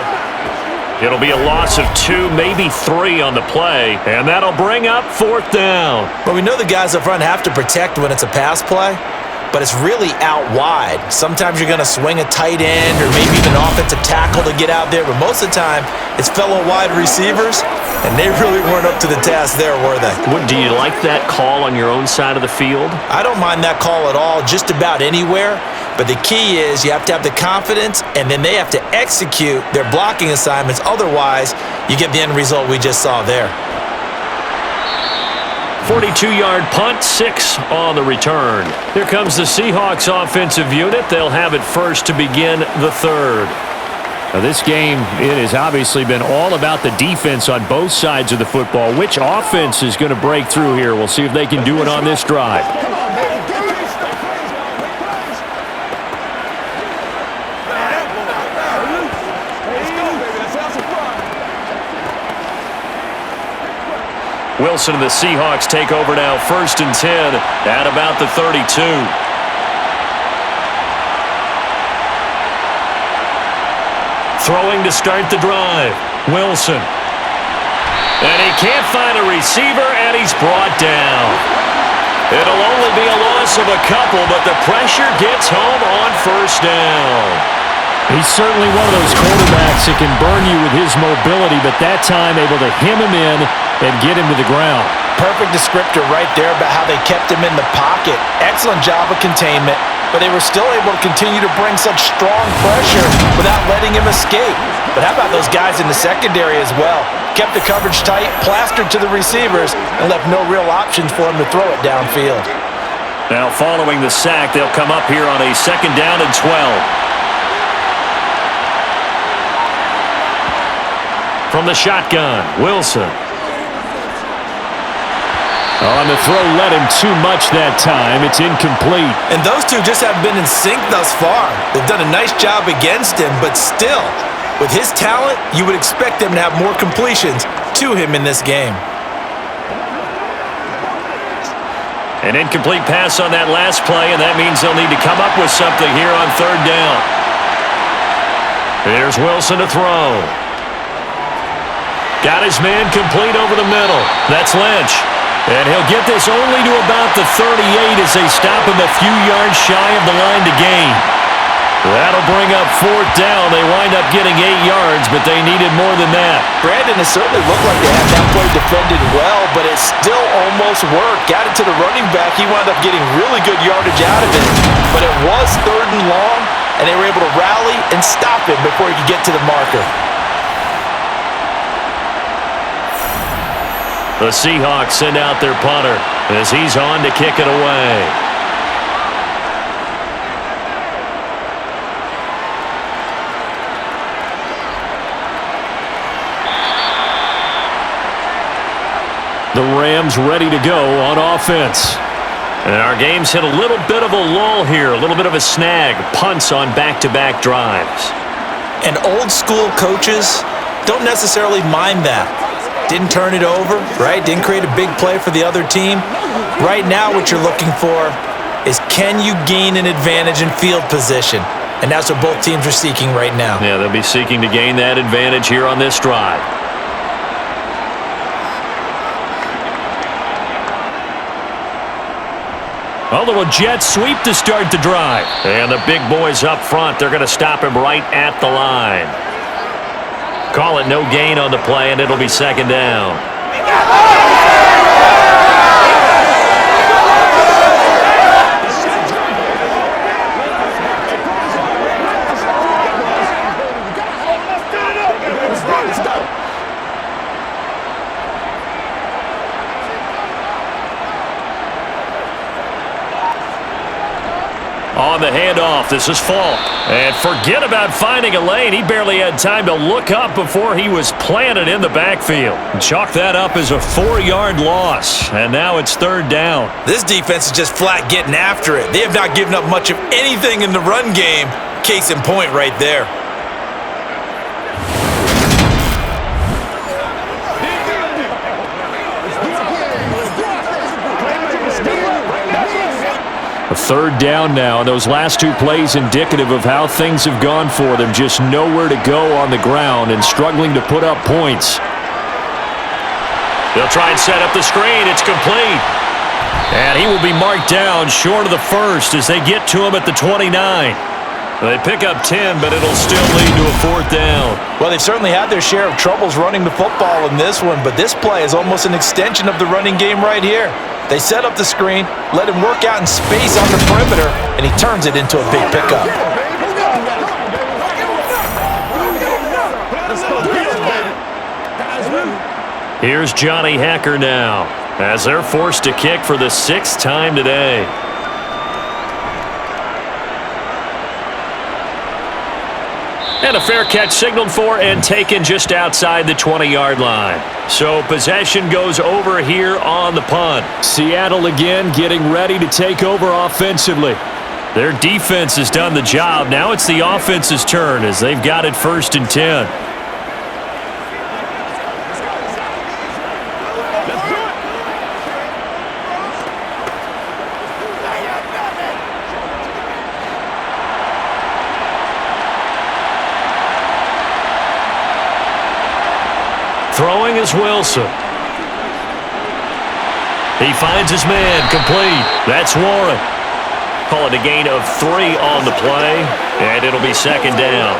It'll be a loss of 2, maybe 3 on the play, and that'll bring up 4th down. But we know the guys up front have to protect when it's a pass play. But it's really out wide. Sometimes you're going to swing a tight end or maybe even an offensive tackle to get out there. But most of the time, it's fellow wide receivers, and they really weren't up to the task there, were they? Do you like that call on your own side of the field? I don't mind that call at all, just about anywhere. But the key is you have to have the confidence, and then they have to execute their blocking assignments. Otherwise, you get the end result we just saw there. 42-yard punt, 6 on the return. Here comes the Seahawks offensive unit. They'll have it first to begin the third. Now this game, it has obviously been all about the defense on both sides of the football. Which offense is going to break through here? We'll see if they can do it on this drive. Come on, baby. Let's go, baby. Let's have some fun. Wilson and the Seahawks take over now, 1st and 10 at about the 32. Throwing to start the drive. Wilson. And he can't find a receiver, and he's brought down. It'll only be a loss of a couple, but the pressure gets home on 1st down. He's certainly one of those quarterbacks that can burn you with his mobility, but that time able to hem him in and get him to the ground. Perfect descriptor right there about how they kept him in the pocket. Excellent job of containment, but they were still able to continue to bring such strong pressure without letting him escape. But how about those guys in the secondary as well? Kept the coverage tight, plastered to the receivers, and left no real options for him to throw it downfield. Now following the sack, they'll come up here on a 2nd down and 12. From the shotgun, Wilson. On the throw, led him too much that time. It's incomplete. And those two just haven't been in sync thus far. They've done a nice job against him, but still, with his talent, you would expect them to have more completions to him in this game. An incomplete pass on that last play, and that means they'll need to come up with something here on 3rd down. Here's Wilson to throw. Got his man complete over the middle. That's Lynch. And he'll get this only to about the 38 as they stop him a few yards shy of the line to gain. That'll bring up 4th down. They wind up getting 8 yards, but they needed more than that. Brandon, it certainly looked like they had that play defended well, but it still almost worked. Got it to the running back. He wound up getting really good yardage out of it. But it was 3rd and long, and they were able to rally and stop him before he could get to the marker. The Seahawks send out their punter as he's on to kick it away. The Rams ready to go on offense. And our game's hit a little bit of a lull here, a little bit of a snag. Punts on back-to-back drives. And old school coaches don't necessarily mind that. Didn't turn it over, right? Didn't create a big play for the other team. Right now what you're looking for is can you gain an advantage in field position? And that's what both teams are seeking right now. Yeah, they'll be seeking to gain that advantage here on this drive. A little jet sweep to start the drive. And the big boys up front, they're going to stop him right at the line. Call it no gain on the play, and it'll be second down. On the handoff, this is Falk. And forget about finding a lane. He barely had time to look up before he was planted in the backfield. Chalk that up as a 4-yard loss. And now it's third down. This defense is just flat getting after it. They have not given up much of anything in the run game. Case in point right there. A third down now. Those last two plays indicative of how things have gone for them. Just nowhere to go on the ground and struggling to put up points. They'll try and set up the screen. It's complete. And he will be marked down short of the first as they get to him at the 29. They pick up 10, but it'll still lead to a fourth down. Well, they've certainly had their share of troubles running the football in this one, but this play is almost an extension of the running game right here. They set up the screen, let him work out in space on the perimeter, and he turns it into a big pickup. Here's Johnny Hacker now, as they're forced to kick for the 6th time today. And a fair catch signaled for and taken just outside the 20-yard line. So possession goes over here on the punt. Seattle again getting ready to take over offensively. Their defense has done the job. Now it's the offense's turn as they've got it 1st and 10. Throwing is Wilson. He finds his man, complete. That's Warren. Call it a gain of 3 on the play, and it'll be second down.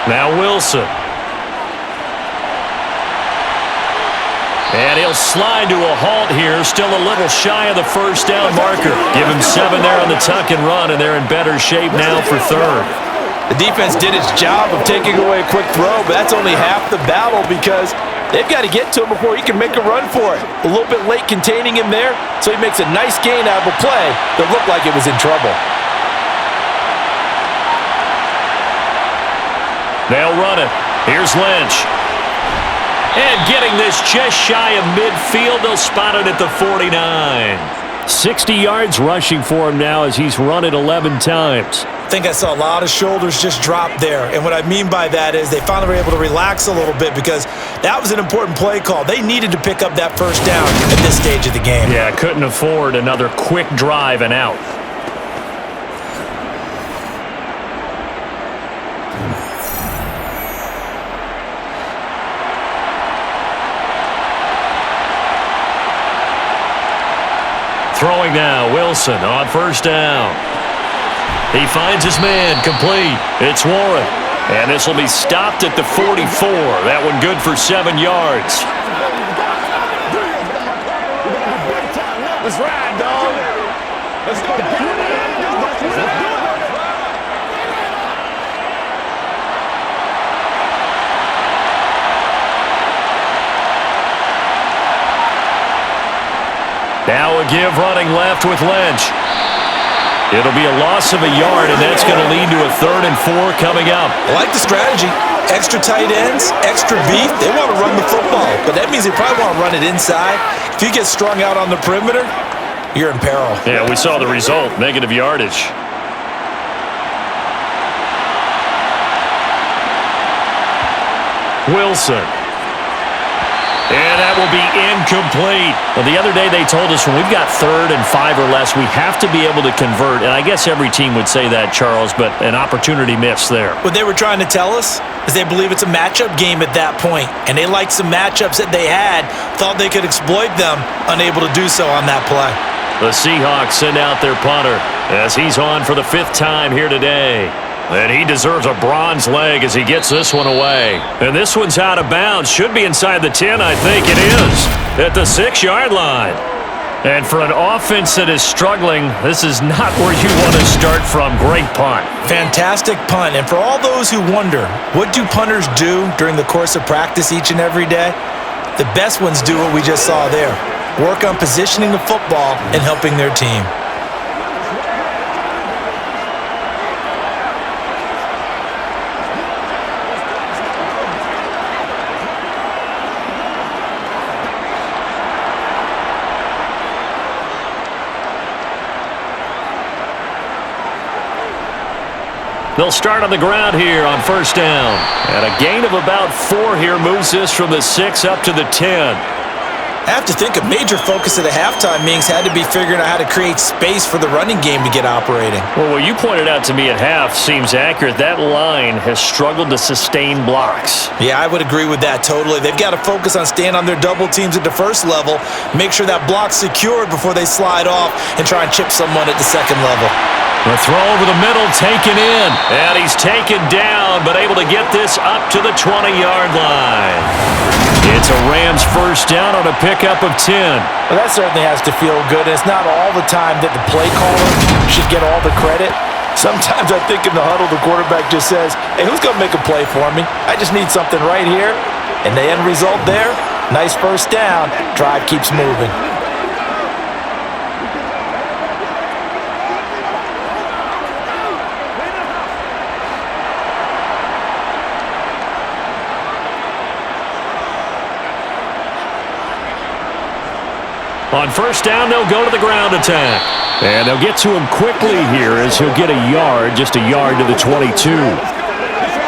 Now Wilson. And he'll slide to a halt here, still a little shy of the first down marker. Give him 7 there on the tuck and run, and they're in better shape now for third. The defense did its job of taking away a quick throw, but that's only half the battle because they've got to get to him before he can make a run for it. A little bit late containing him there, so he makes a nice gain out of a play that looked like it was in trouble. They'll run it. Here's Lynch. And getting this just shy of midfield, they'll spot it at the 49. 60 yards rushing for him now as he's run it 11 times. I think I saw a lot of shoulders just drop there. And what I mean by that is they finally were able to relax a little bit because that was an important play call. They needed to pick up that first down at this stage of the game. Yeah, couldn't afford another quick drive and out. Throwing now, Wilson on first down. He finds his man, complete. It's Warren. And this will be stopped at the 44. That one good for 7 yards. Let's ride, dog. Let's go. Now a give running left with Lynch. It'll be a loss of a yard, and that's going to lead to a 3rd and 4 coming up. I like the strategy. Extra tight ends, extra beef. They want to run the football, but that means they probably want to run it inside. If he gets strung out on the perimeter, you're in peril. Yeah, we saw the result, negative yardage. Wilson. And that will be incomplete. Well, the other day they told us when we've got 3rd and 5 or less, we have to be able to convert. And I guess every team would say that, Charles, but an opportunity missed there. What they were trying to tell us is they believe it's a matchup game at that point, and they liked some matchups that they had, thought they could exploit them, unable to do so on that play. The Seahawks send out their punter as he's on for the 5th time here today. And he deserves a bronze leg as he gets this one away. And this one's out of bounds. Should be inside the 10, I think it is. At the 6-yard line. And for an offense that is struggling, this is not where you want to start from. Great punt. Fantastic punt. And for all those who wonder, what do punters do during the course of practice each and every day? The best ones do what we just saw there. Work on positioning the football and helping their team. They'll start on the ground here on 1st down. And a gain of about 4 here moves this from the 6 up to the 10. I have to think a major focus of the halftime meetings had to be figuring out how to create space for the running game to get operating. Well, what you pointed out to me at half seems accurate. That line has struggled to sustain blocks. Yeah, I would agree with that totally. They've got to focus on staying on their double teams at the first level, make sure that block's secured before they slide off and try and chip someone at the second level. The throw over the middle taken in. And he's taken down, but able to get this up to the 20-yard line. It's a Rams 1st down on a pickup of 10. Well, that certainly has to feel good. It's not all the time that the play caller should get all the credit. Sometimes I think in the huddle, the quarterback just says, hey, who's going to make a play for me? I just need something right here. And the end result there, nice 1st down. Drive keeps moving. On 1st down, they'll go to the ground attack. And they'll get to him quickly here as he'll get a yard, just a yard to the 22.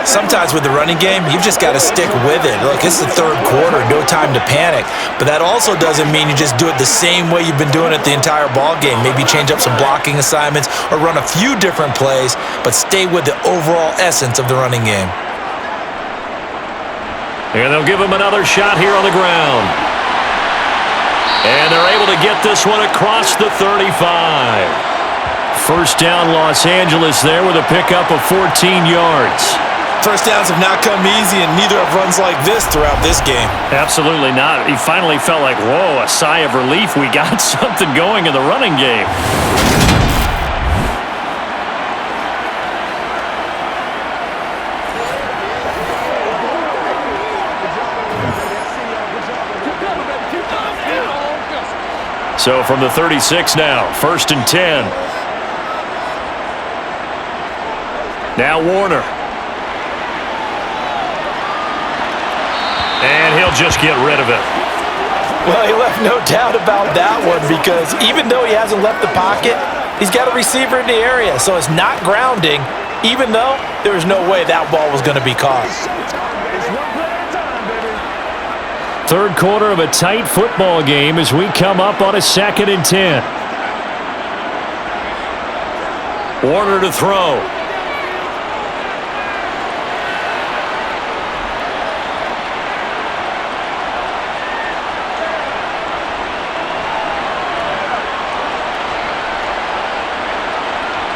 Sometimes with the running game, you've just got to stick with it. Look, it's the 3rd quarter, no time to panic. But that also doesn't mean you just do it the same way you've been doing it the entire ball game. Maybe change up some blocking assignments or run a few different plays, but stay with the overall essence of the running game. And they'll give him another shot here on the ground. And they're able to get this one across the 35. 1st down, Los Angeles there with a pickup of 14 yards. 1st downs have not come easy, and neither have runs like this throughout this game. Absolutely not. He finally felt like, whoa, a sigh of relief. We got something going in the running game. So from the 36 now, 1st and 10. Now Warner. And he'll just get rid of it. Well, he left no doubt about that one because even though he hasn't left the pocket, he's got a receiver in the area. So it's not grounding, even though there was no way that ball was going to be caught. 3rd quarter of a tight football game as we come up on a 2nd and 10. Warner to throw.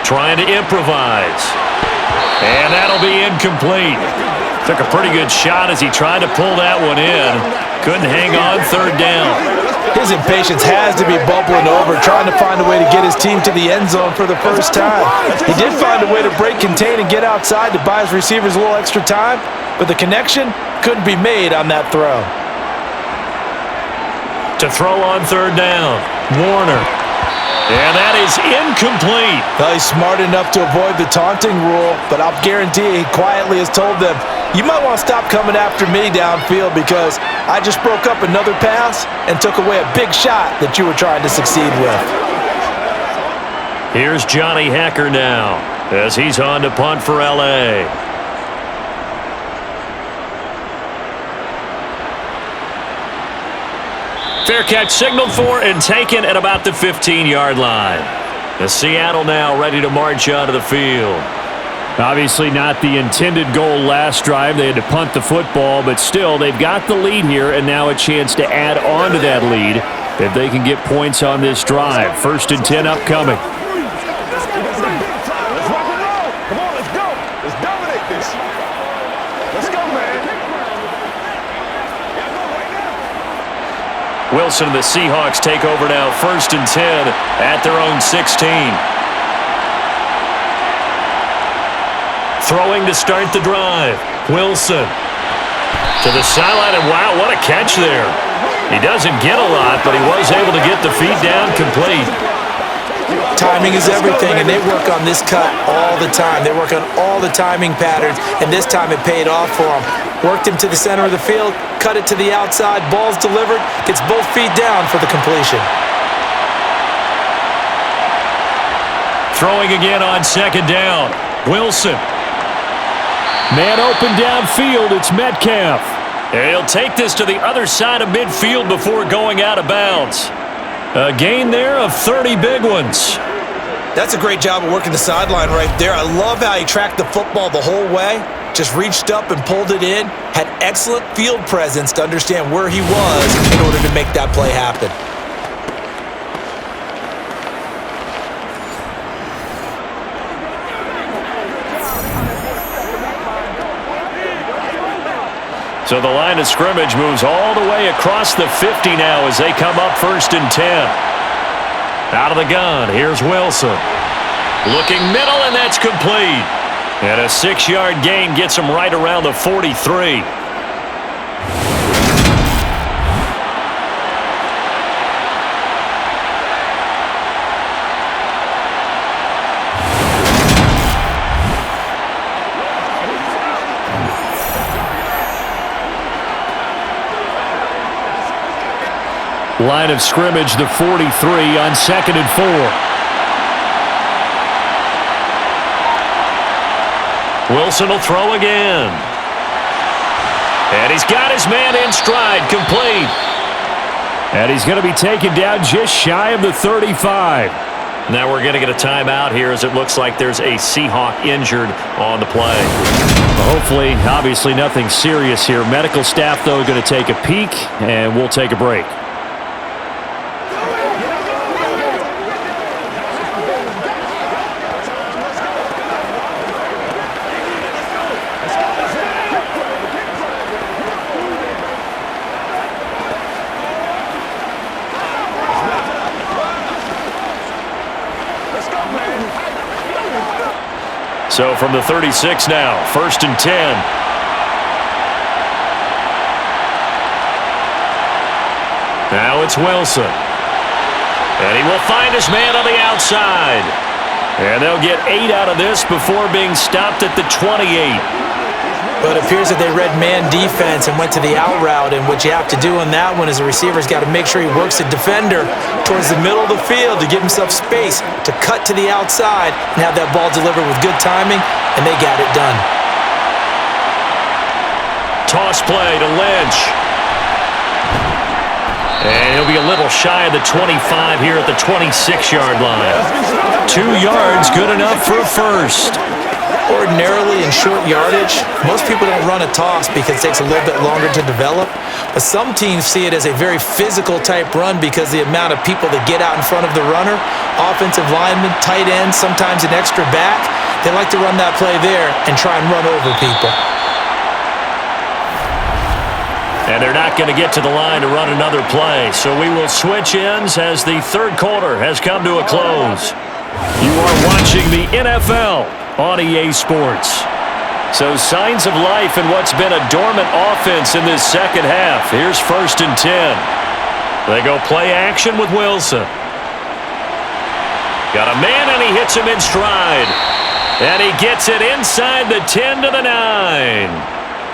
Trying to improvise. And that'll be incomplete. Took a pretty good shot as he tried to pull that one in. Couldn't hang on 3rd down. His impatience has to be bubbling over, trying to find a way to get his team to the end zone for the first time. He did find a way to break, contain, and get outside to buy his receivers a little extra time, but the connection couldn't be made on that throw. To throw on 3rd down, Warner. And that is incomplete. Well, he's smart enough to avoid the taunting rule, but I'll guarantee he quietly has told them, you might want to stop coming after me downfield because I just broke up another pass and took away a big shot that you were trying to succeed with. Here's Johnny Hacker now as he's on to punt for L.A. Fair catch signaled for and taken at about the 15-yard line. The Seattle now ready to march onto the field. Obviously not the intended goal last drive. They had to punt the football, but still, they've got the lead here, and now a chance to add on to that lead if they can get points on this drive. 1st and 10 upcoming. Let's rock and roll. Come on, let's go. Let's dominate this. Let's go, man. Wilson and the Seahawks take over now. 1st and 10 at their own 16. Throwing to start the drive. Wilson to the sideline, and wow, what a catch there. He doesn't get a lot, but he was able to get the feet down complete. Timing is everything, and they work on this cut all the time. They work on all the timing patterns, and this time it paid off for them. Worked him to the center of the field, cut it to the outside, ball's delivered, gets both feet down for the completion. Throwing again on 2nd down. Wilson. Man open downfield, it's Metcalf. He'll take this to the other side of midfield before going out of bounds. A gain there of 30 big ones. That's a great job of working the sideline right there. I love how he tracked the football the whole way, just reached up and pulled it in, had excellent field presence to understand where he was in order to make that play happen. So the line of scrimmage moves all the way across the 50 now as they come up 1st and 10. Out of the gun, here's Wilson. Looking middle, and that's complete. And a 6-yard gain gets him right around the 43. Line of scrimmage, the 43 on 2nd and 4. Wilson will throw again. And he's got his man in stride, complete. And he's going to be taken down just shy of the 35. Now we're going to get a timeout here as it looks like there's a Seahawk injured on the play. Hopefully, obviously nothing serious here. Medical staff, though, going to take a peek, and we'll take a break. So from the 36 now, 1st and 10. Now it's Wilson. And he will find his man on the outside. And they'll get 8 out of this before being stopped at the 28. But it appears that they read man defense and went to the out route, and what you have to do on that one is the receiver's got to make sure he works the defender towards the middle of the field to give himself space to cut to the outside and have that ball delivered with good timing, and they got it done. Toss play to Lynch. And he'll be a little shy of the 25 here at the 26-yard line. 2 yards, good enough for a first. Ordinarily in short yardage, most people don't run a toss because it takes a little bit longer to develop. But some teams see it as a very physical type run because the amount of people that get out in front of the runner, offensive linemen, tight ends, sometimes an extra back, they like to run that play there and try and run over people. And they're not going to get to the line to run another play. So we will switch ends as the third quarter has come to a close. You are watching the NFL on EA Sports. So signs of life in what's been a dormant offense in this second half. Here's 1st and 10. They go play action with Wilson. Got a man and he hits him in stride. And he gets it inside the 10 to the 9.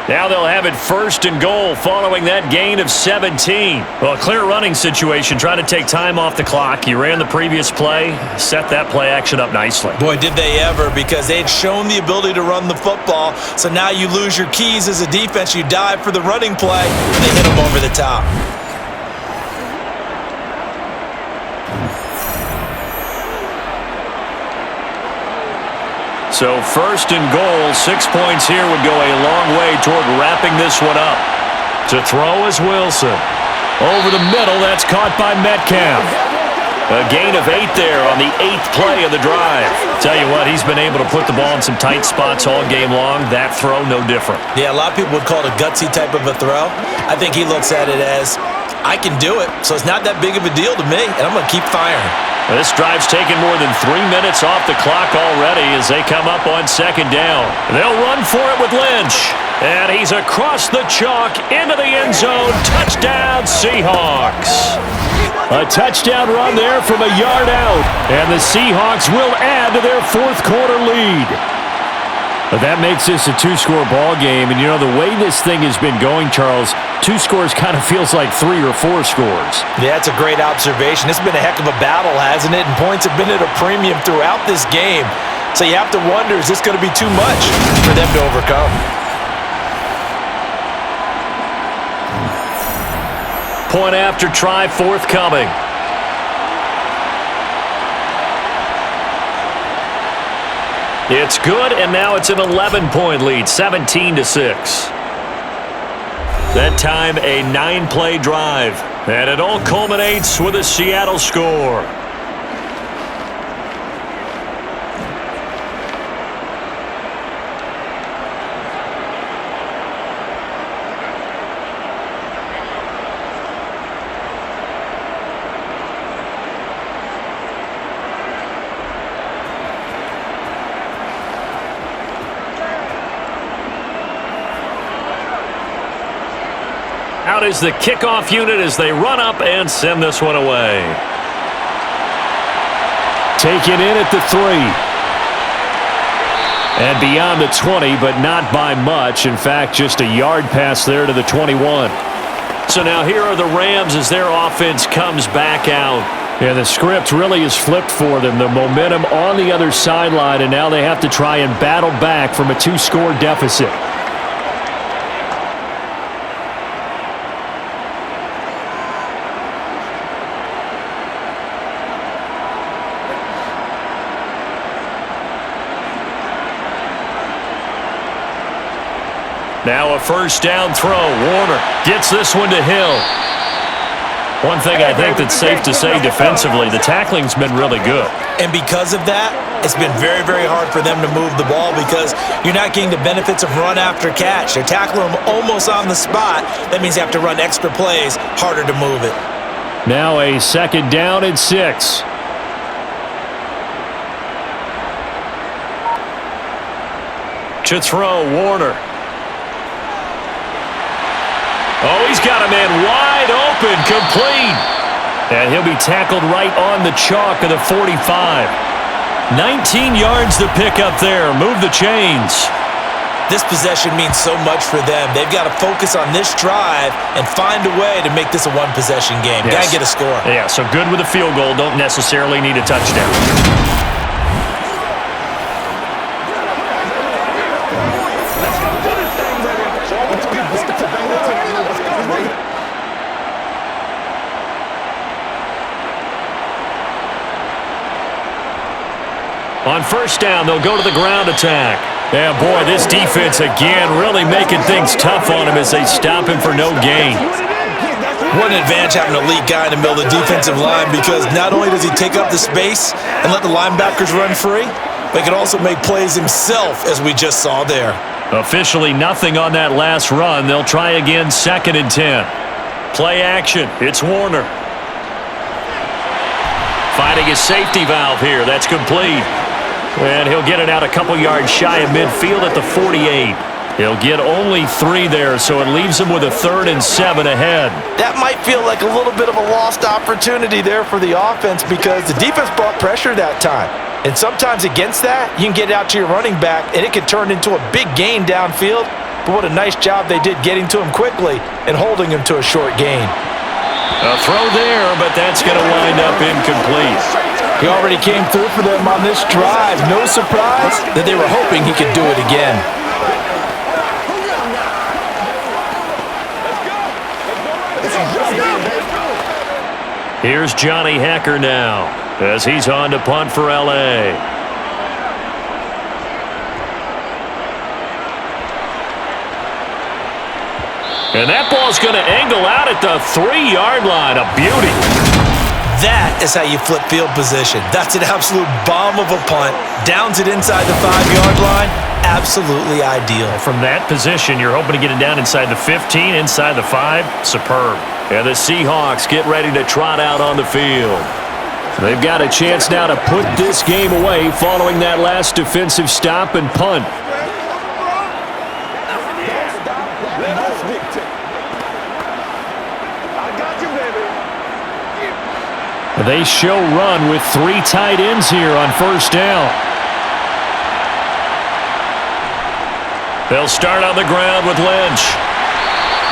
Now they'll have it 1st and goal following that gain of 17. Well, a clear running situation, trying to take time off the clock. He ran the previous play, set that play action up nicely. Boy, did they ever, because they had shown the ability to run the football. So now you lose your keys as a defense. You dive for the running play, and they hit him over the top. So 1st and goal, 6 points here would go a long way toward wrapping this one up. To throw is Wilson. Over the middle, that's caught by Metcalf. A gain of 8 there on the 8th play of the drive. Tell you what, he's been able to put the ball in some tight spots all game long. That throw, no different. Yeah, a lot of people would call it a gutsy type of a throw. I think he looks at it as, I can do it, so it's not that big of a deal to me, and I'm going to keep firing. This drive's taken more than 3 minutes off the clock already as they come up on 2nd down. They'll run for it with Lynch. And he's across the chalk into the end zone. Touchdown, Seahawks. A touchdown run there from a yard out. And the Seahawks will add to their 4th quarter lead. But that makes this a 2-score ball game. And, you know, the way this thing has been going, Charles, 2 scores kind of feels like 3 or 4 scores. Yeah, that's a great observation. It's been a heck of a battle, hasn't it? And points have been at a premium throughout this game. So you have to wonder, is this going to be too much for them to overcome? Point after try forthcoming. It's good, and now it's an 11-point lead, 17-6. That time, a 9-play drive. And it all culminates with a Seattle score. Out is the kickoff unit as they run up and send this one away. Taken in at the 3. And beyond the 20, but not by much. In fact, just a yard pass there to the 21. So now here are the Rams as their offense comes back out. Yeah, the script really is flipped for them. The momentum on the other sideline, and now they have to try and battle back from a 2-score deficit. Now a 1st down throw. Warner gets this one to Hill. One thing I think that's safe to say defensively, the tackling's been really good. And because of that, it's been very, very hard for them to move the ball because you're not getting the benefits of run after catch. They're tackling them almost on the spot. That means you have to run extra plays, harder to move it. Now a 2nd down and 6. To throw, Warner. Oh, he's got a man wide open, complete. And he'll be tackled right on the chalk of the 45. 19 yards to pick up there. Move the chains. This possession means so much for them. They've got to focus on this drive and find a way to make this a one-possession game. Yes. Got to get a score. Yeah, so good with a field goal. Don't necessarily need a touchdown. On 1st down, they'll go to the ground attack. Yeah, boy, this defense again really making things tough on him as they stop him for no gain. What an advantage having an elite guy in the middle of the defensive line because not only does he take up the space and let the linebackers run free, but he can also make plays himself, as we just saw there. Officially nothing on that last run. They'll try again, 2nd and 10. Play action. It's Warner. Finding his safety valve here. That's complete. And he'll get it out a couple yards shy of midfield at the 48. He'll get only 3 there, so it leaves him with a 3rd and 7 ahead. That might feel like a little bit of a lost opportunity there for the offense because the defense brought pressure that time. And sometimes against that, you can get it out to your running back, and it can turn into a big gain downfield. but what a nice job they did getting to him quickly and holding him to a short gain. A throw there, but that's going to wind up incomplete. He already came through for them on this drive. No surprise that they were hoping he could do it again. Here's Johnny Hacker now as he's on to punt for L.A. And that ball's going to angle out at the 3-yard line. A beauty. That is how you flip field position. That's an absolute bomb of a punt. Downs it inside the 5-yard line. Absolutely ideal. From that position, you're hoping to get it down inside the 15, inside the 5. Superb. And the Seahawks get ready to trot out on the field. They've got a chance now to put this game away following that last defensive stop and punt. They show run with 3 tight ends here on first down. They'll start on the ground with Lynch.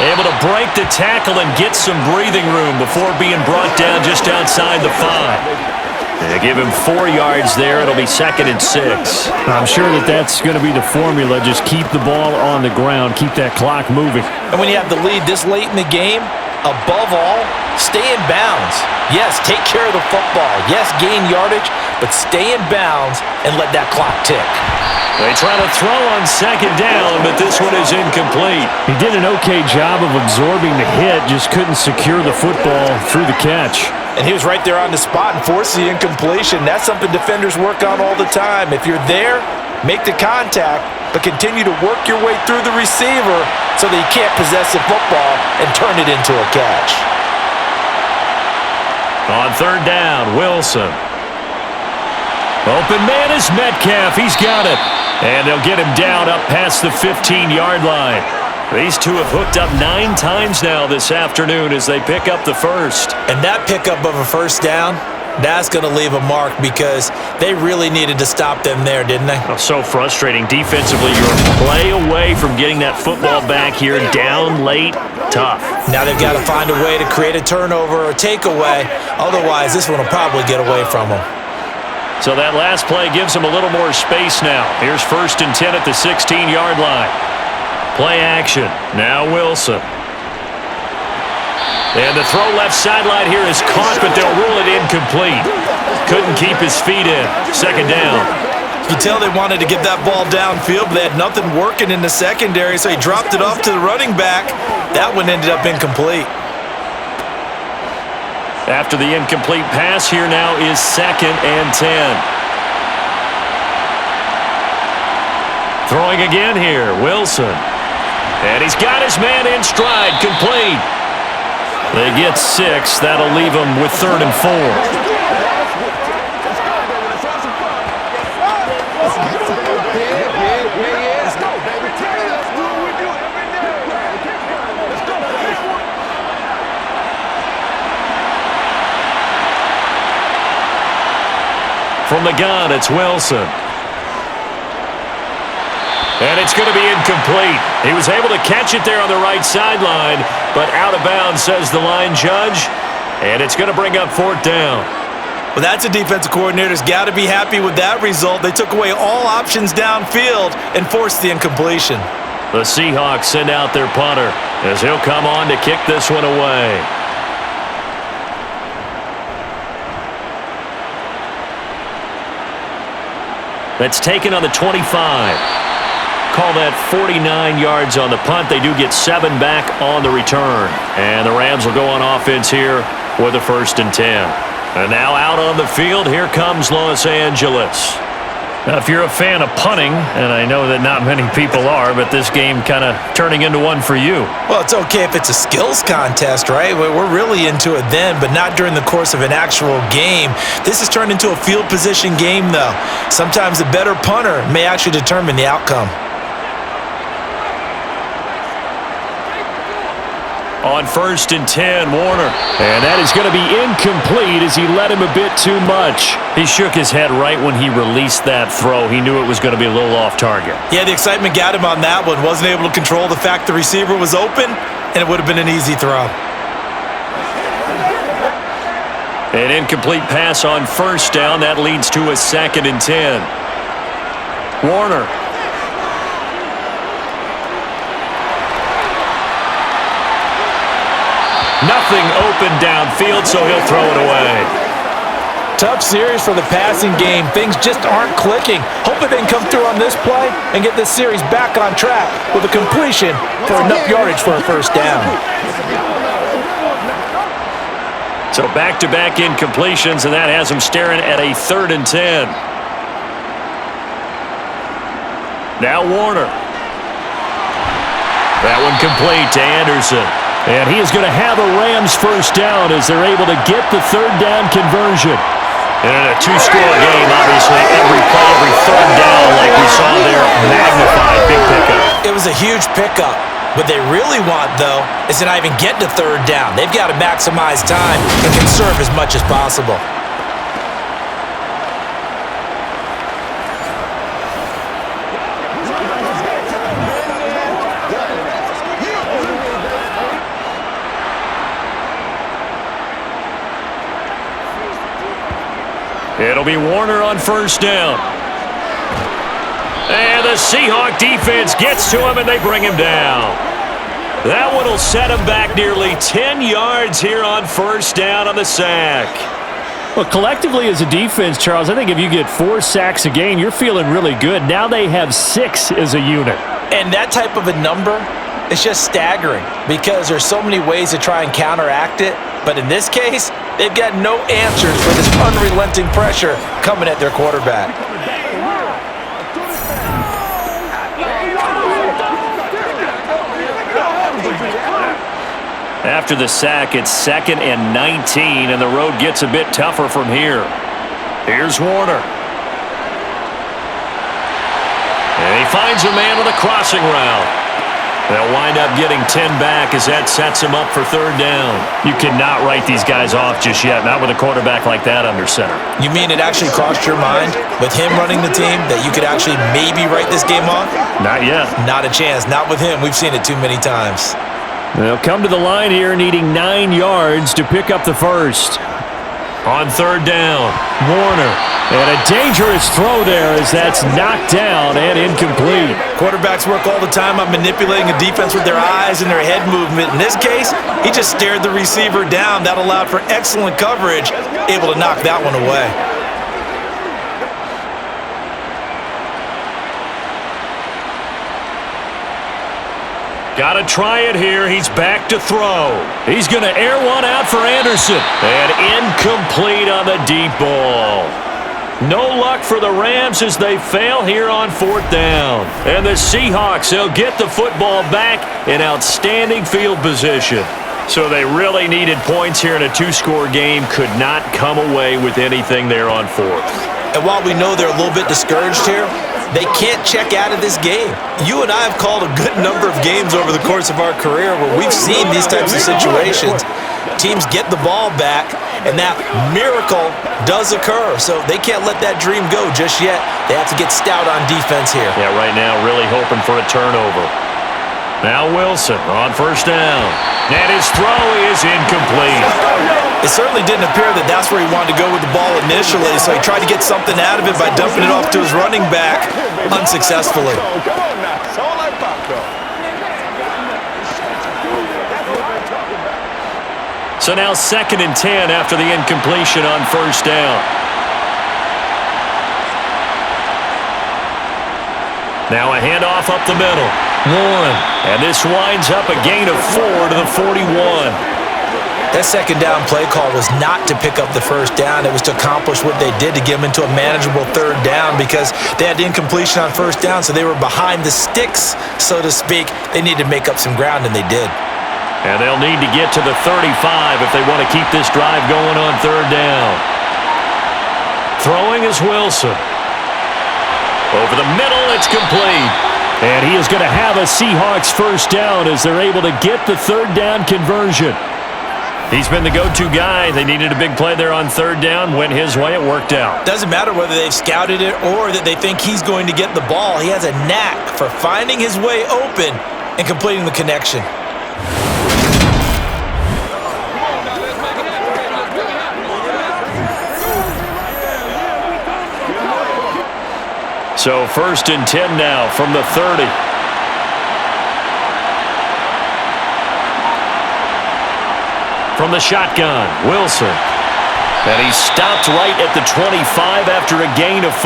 Able to break the tackle and get some breathing room before being brought down just outside the 5. They give him 4 yards there. It'll be 2nd and 6. I'm sure that's going to be the formula. Just keep the ball on the ground. Keep that clock moving. And when you have the lead this late in the game, above all, stay in bounds. Yes, take care of the football. Yes, gain yardage, but stay in bounds and let that clock tick. They try to throw on 2nd down, but this one is incomplete. He did an okay job of absorbing the hit, just couldn't secure the football through the catch. And he was right there on the spot and forced the incompletion. That's something defenders work on all the time. If you're there, make the contact, but continue to work your way through the receiver so that you can't possess the football and turn it into a catch. On 3rd down, Wilson. Open man is Metcalf. He's got it. And they'll get him down up past the 15-yard line. These two have hooked up 9 times now this afternoon as they pick up the first. And that pickup of a first down, that's going to leave a mark because they really needed to stop them there, didn't they? Oh, so frustrating. Defensively, you're a play away from getting that football back here. Down late, tough. Now they've got to find a way to create a turnover or takeaway. Otherwise, this one will probably get away from them. So that last play gives them a little more space now. Here's 1st and 10 at the 16-yard line. Play action. Now Wilson. And the throw left sideline here is caught, but they'll rule it incomplete. Couldn't keep his feet in. 2nd down. You can tell they wanted to get that ball downfield, but they had nothing working in the secondary, so he dropped it off to the running back. That one ended up incomplete. After the incomplete pass, here now is 2nd and 10. Throwing again here, Wilson. And he's got his man in stride, complete. They get 6. That'll leave them with 3rd and 4. From the gun, it's Wilson. And it's going to be incomplete. He was able to catch it there on the right sideline, but out of bounds, says the line judge. And it's going to bring up 4th down. Well, that's a defensive coordinator's got to be happy with that result. They took away all options downfield and forced the incompletion. The Seahawks send out their punter as he'll come on to kick this one away. That's taken on the 25. Call that 49 yards on the punt. They do get 7 back on the return. And the Rams will go on offense here with a 1st and 10. And now out on the field, here comes Los Angeles. Now, if you're a fan of punting, and I know that not many people are, but this game kind of turning into one for you. Well, it's okay if it's a skills contest, right? We're really into it then, but not during the course of an actual game. This has turned into a field position game, though. Sometimes the better punter may actually determine the outcome. On 1st and 10, Warner. And that is going to be incomplete as he let him a bit too much. He shook his head right when he released that throw. He knew it was going to be a little off target. Yeah, the excitement got him on that one. Wasn't able to control the fact the receiver was open, and it would have been an easy throw. An incomplete pass on 1st down. That leads to a 2nd and 10. Warner. Nothing open downfield, so he'll throw it away. Tough series for the passing game. Things just aren't clicking. Hoping they can come through on this play and get this series back on track with a completion for enough yardage for a 1st down. So back-to-back incompletions, and that has him staring at a 3rd and 10. Now Warner. That one complete to Anderson. And he is going to have a Rams 1st down as they're able to get the 3rd down conversion. And in a 2-score game, obviously, every play, every 3rd down, like we saw there, magnified, big pickup. It was a huge pickup. What they really want, though, is to not even get to 3rd down. They've got to maximize time and conserve as much as possible. It'll be Warner on 1st down. And the Seahawk defense gets to him, and they bring him down. That one will set him back nearly 10 yards here on 1st down on the sack. Well, collectively as a defense, Charles, I think if you get 4 sacks a game, you're feeling really good. Now they have 6 as a unit. And that type of a number is just staggering because there's so many ways to try and counteract it. But in this case, they've got no answers for this unrelenting pressure coming at their quarterback. After the sack, it's 2nd and 19, and the road gets a bit tougher from here. Here's Warner. And he finds a man with a crossing route. They'll wind up getting 10 back as that sets him up for 3rd down. You cannot write these guys off just yet, not with a quarterback like that under center. You mean it actually crossed your mind with him running the team that you could actually maybe write this game off? Not yet. Not a chance. Not with him. We've seen it too many times. They'll come to the line here needing 9 yards to pick up the 1st. On 3rd down, Warner. And a dangerous throw there as that's knocked down and incomplete. Quarterbacks work all the time on manipulating a defense with their eyes and their head movement. In this case, he just stared the receiver down. That allowed for excellent coverage, able to knock that one away. Got to try it here. He's back to throw. He's going to air one out for Anderson. And incomplete on the deep ball. No luck for the Rams as they fail here on 4th down. And the Seahawks, they'll get the football back in outstanding field position. So they really needed points here in a 2-score game. Could not come away with anything there on 4th. And while we know they're a little bit discouraged here, they can't check out of this game. You and I have called a good number of games over the course of our career where we've seen these types of situations. Teams get the ball back, and that miracle does occur. So they can't let that dream go just yet. They have to get stout on defense here. Yeah, right now really hoping for a turnover. Now Wilson on 1st down. And his throw is incomplete. It certainly didn't appear that that's where he wanted to go with the ball initially, so he tried to get something out of it by dumping it off to his running back unsuccessfully. Come on now. It's all like popcorn. So now 2nd and 10 after the incompletion on 1st down. Now a handoff up the middle. Warren. And this winds up a gain of 4 to the 41. That 2nd down play call was not to pick up the 1st down. It was to accomplish what they did to get them into a manageable 3rd down because they had incompletion on 1st down, so they were behind the sticks, so to speak. They needed to make up some ground, and they did. And they'll need to get to the 35 if they want to keep this drive going on 3rd down. Throwing is Wilson. Over the middle, it's complete. And he is going to have a Seahawks first down as they're able to get the third down conversion. He's been the go-to guy. They needed a big play there on third down. Went his way. It worked out. Doesn't matter whether they've scouted it or that they think he's going to get the ball. He has a knack for finding his way open and completing the connection. So 1st and 10 now from the 30. From the shotgun, Wilson. And he's stopped right at the 25 after a gain of 5.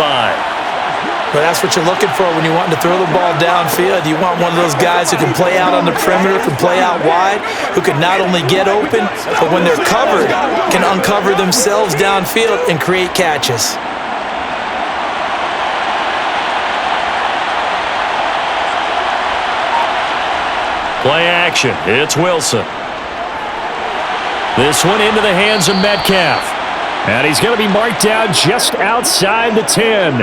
But that's what you're looking for when you want to throw the ball downfield. You want one of those guys who can play out on the perimeter, can play out wide, who can not only get open, but when they're covered, can uncover themselves downfield and create catches. Play action. It's Wilson. This one into the hands of Metcalf. And he's going to be marked down just outside the 10.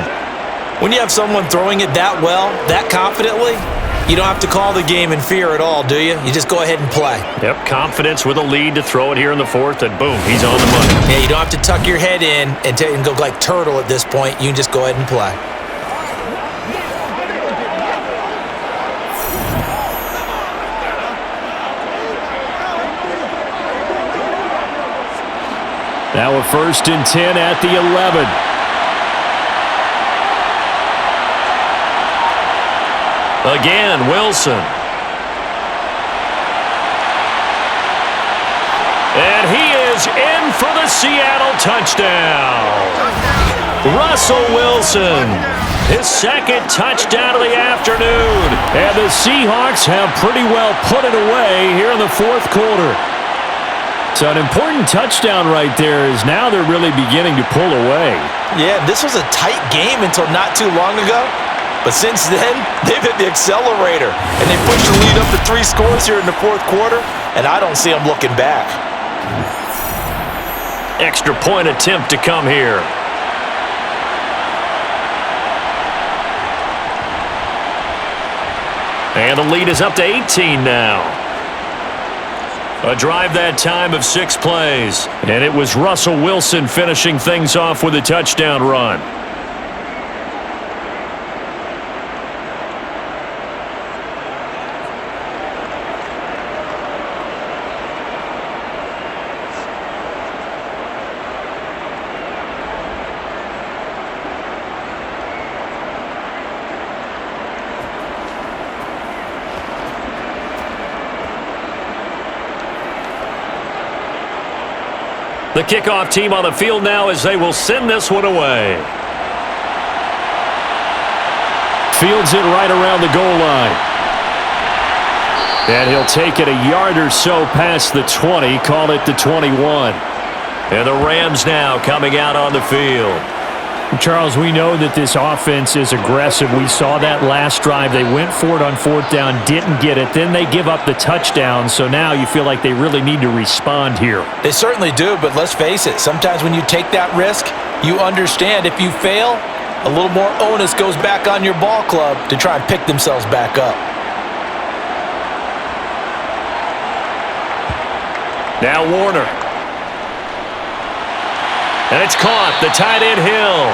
When you have someone throwing it that well, that confidently, you don't have to call the game in fear at all, do you? You just go ahead and play. Yep, confidence with a lead to throw it here in the 4th, and boom, he's on the money. Yeah, you don't have to tuck your head in and go like turtle at this point. You can just go ahead and play. Now a 1st and 10 at the 11. Again, Wilson. And he is in for the Seattle touchdown. Russell Wilson, his 2nd touchdown of the afternoon. And the Seahawks have pretty well put it away here in the 4th quarter. So an important touchdown right there is now they're really beginning to pull away. Yeah, this was a tight game until not too long ago. But since then, they've hit the accelerator. And they pushed the lead up to 3 scores here in the 4th quarter. And I don't see them looking back. Extra point attempt to come here. And the lead is up to 18 now. A drive that time of 6 plays. And it was Russell Wilson finishing things off with a touchdown run. The kickoff team on the field now as they will send this one away. Fields it right around the goal line. And he'll take it a yard or so past the 20, call it the 21. And the Rams now coming out on the field. Charles, we know that this offense is aggressive. We saw that last drive. They went for it on 4th down, didn't get it. Then they give up the touchdown. So now you feel like they really need to respond here. They certainly do, but let's face it. Sometimes when you take that risk, you understand if you fail, a little more onus goes back on your ball club to try and pick themselves back up. Now Warner. And it's caught, the tight end Hill.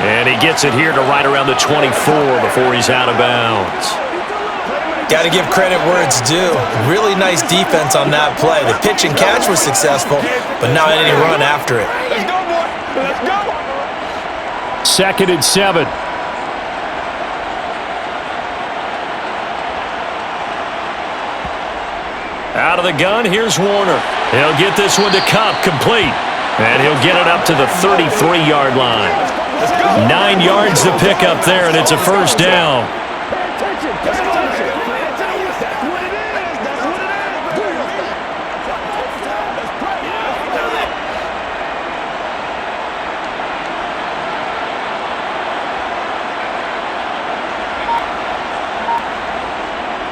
And he gets it here to right around the 24 before he's out of bounds. Got to give credit where it's due. Really nice defense on that play. The pitch and catch was successful, but not any run after it. Let's go, boy. Let's go. 2nd and 7. Out of the gun, here's Warner. He'll get this one to Cup, complete. And he'll get it up to the 33-yard line. 9 yards to pick up there, and it's a first down.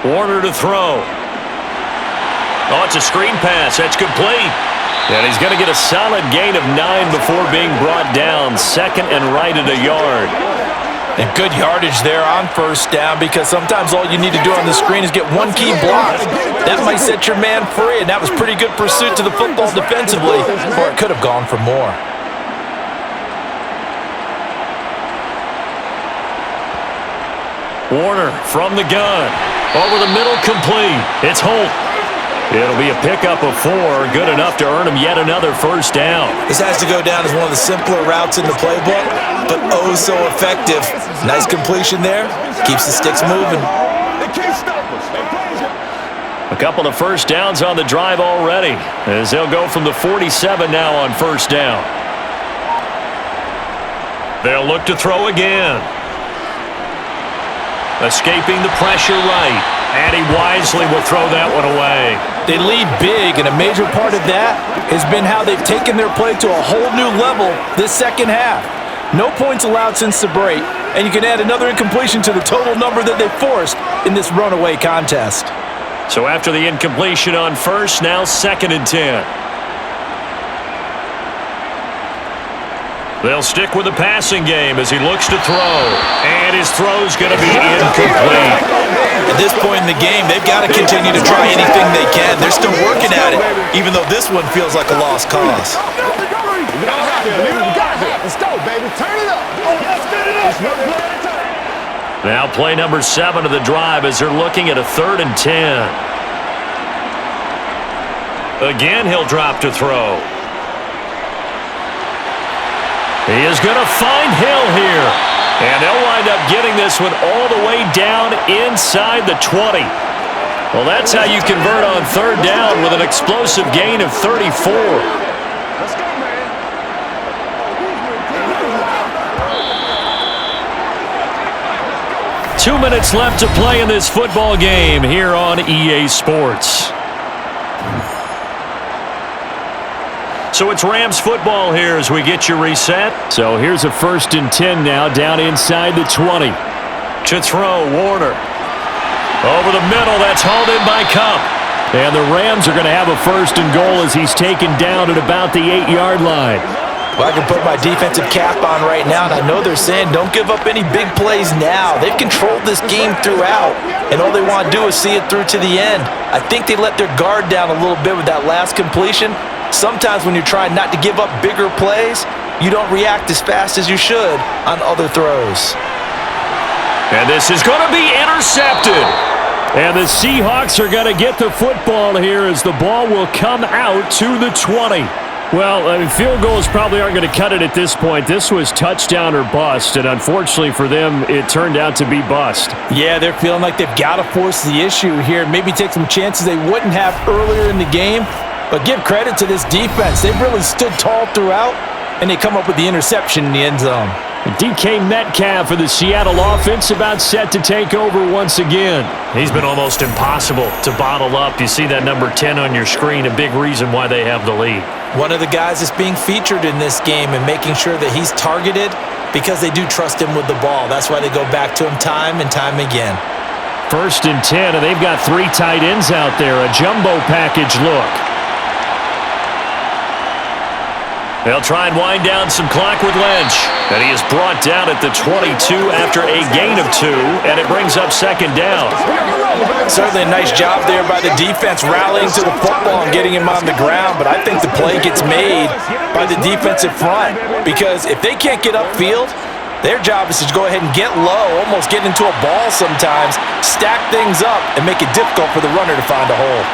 Warner to throw. Oh, it's a screen pass. That's complete. And he's going to get a solid gain of 9 before being brought down. 2nd and right at a yard. And good yardage there on first down, because sometimes all you need to do on the screen is get one key block. That might set your man free, and that was pretty good pursuit to the football defensively, or it could have gone for more. Warner from the gun. Over the middle, complete. It's Holt. It'll be a pickup of 4, good enough to earn him yet another first down. This has to go down as one of the simpler routes in the playbook, but oh so effective. Nice completion there. Keeps the sticks moving. They can't stop us. They plays it. A couple of first downs on the drive already, as they'll go from the 47 now on first down. They'll look to throw again. Escaping the pressure right, and he wisely will throw that one away. They lead big, and a major part of that has been how they've taken their play to a whole new level this second half. No points allowed since the break, and you can add another incompletion to the total number that they forced in this runaway contest. So after the incompletion on first, now 2nd and 10. They'll stick with the passing game as he looks to throw. And his throw's going to be incomplete. At this point in the game, they've got to continue to try anything they can. They're still working at it, even though this one feels like a lost cause. Let's go, baby. Turn it up. Let's get it up. Now play number 7 of the drive as they're looking at a 3rd and 10. Again, he'll drop to throw. He is going to find Hill here. And they'll wind up getting this one all the way down inside the 20. Well, that's how you convert on 3rd down with an explosive gain of 34. Let's go, man. 2 minutes left to play in this football game here on EA Sports. So it's Rams football here as we get you reset. So here's a 1st and 10 now down inside the 20. To throw, Warner. Over the middle, that's hauled in by Cup. And the Rams are going to have a 1st and goal as he's taken down at about the 8-yard line. Well, I can put my defensive cap on right now, and I know they're saying don't give up any big plays now. They've controlled this game throughout, and all they want to do is see it through to the end. I think they let their guard down a little bit with that last completion. Sometimes when you're trying not to give up bigger plays, you don't react as fast as you should on other throws. And this is going to be intercepted. And the Seahawks are going to get the football here as the ball will come out to the 20. Well, field goals probably aren't going to cut it at this point. This was touchdown or bust, and unfortunately for them, it turned out to be bust. Yeah, they're feeling like they've got to force the issue here, maybe take some chances they wouldn't have earlier in the game. But give credit to this defense. They've really stood tall throughout, and they come up with the interception in the end zone. DK Metcalf for the Seattle offense about set to take over once again. He's been almost impossible to bottle up. You see that number 10 on your screen, a big reason why they have the lead. One of the guys that's being featured in this game and making sure that he's targeted because they do trust him with the ball. That's why they go back to him time and time again. 1st and 10, and they've got 3 tight ends out there. A jumbo package look. They'll try and wind down some clock with Lynch. And he is brought down at the 22 after a gain of 2, and it brings up 2nd down. Certainly a nice job there by the defense rallying to the football and getting him on the ground, but I think the play gets made by the defensive front because if they can't get upfield, their job is to go ahead and get low, almost get into a ball sometimes, stack things up, and make it difficult for the runner to find a hole.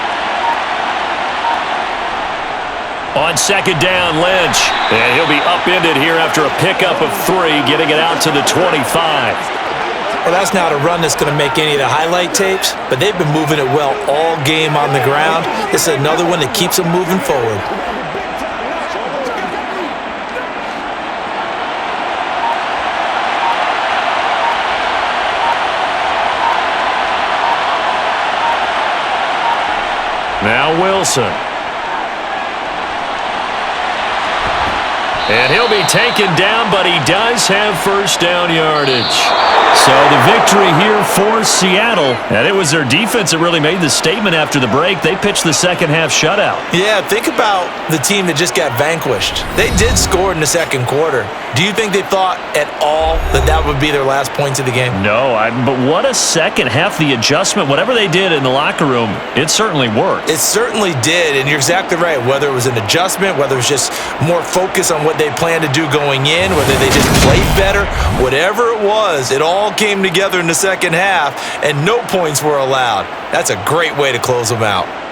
On 2nd down, Lynch. And he'll be upended here after a pickup of 3, getting it out to the 25. Well, that's not a run that's going to make any of the highlight tapes, but they've been moving it well all game on the ground. This is another one that keeps them moving forward. Now Wilson. And he'll be taken down, but he does have first down yardage. So the victory here for Seattle. And it was their defense that really made the statement after the break. They pitched the second half shutout. Yeah, think about the team that just got vanquished. They did score in the second quarter. Do you think they thought at all that that would be their last points of the game? No, but what a second half. The adjustment, whatever they did in the locker room, it certainly worked. It certainly did, and you're exactly right. Whether it was an adjustment, whether it was just more focus on what they planned to do going in, whether they just played better, whatever it was, it all came together in the second half, and no points were allowed. That's a great way to close them out.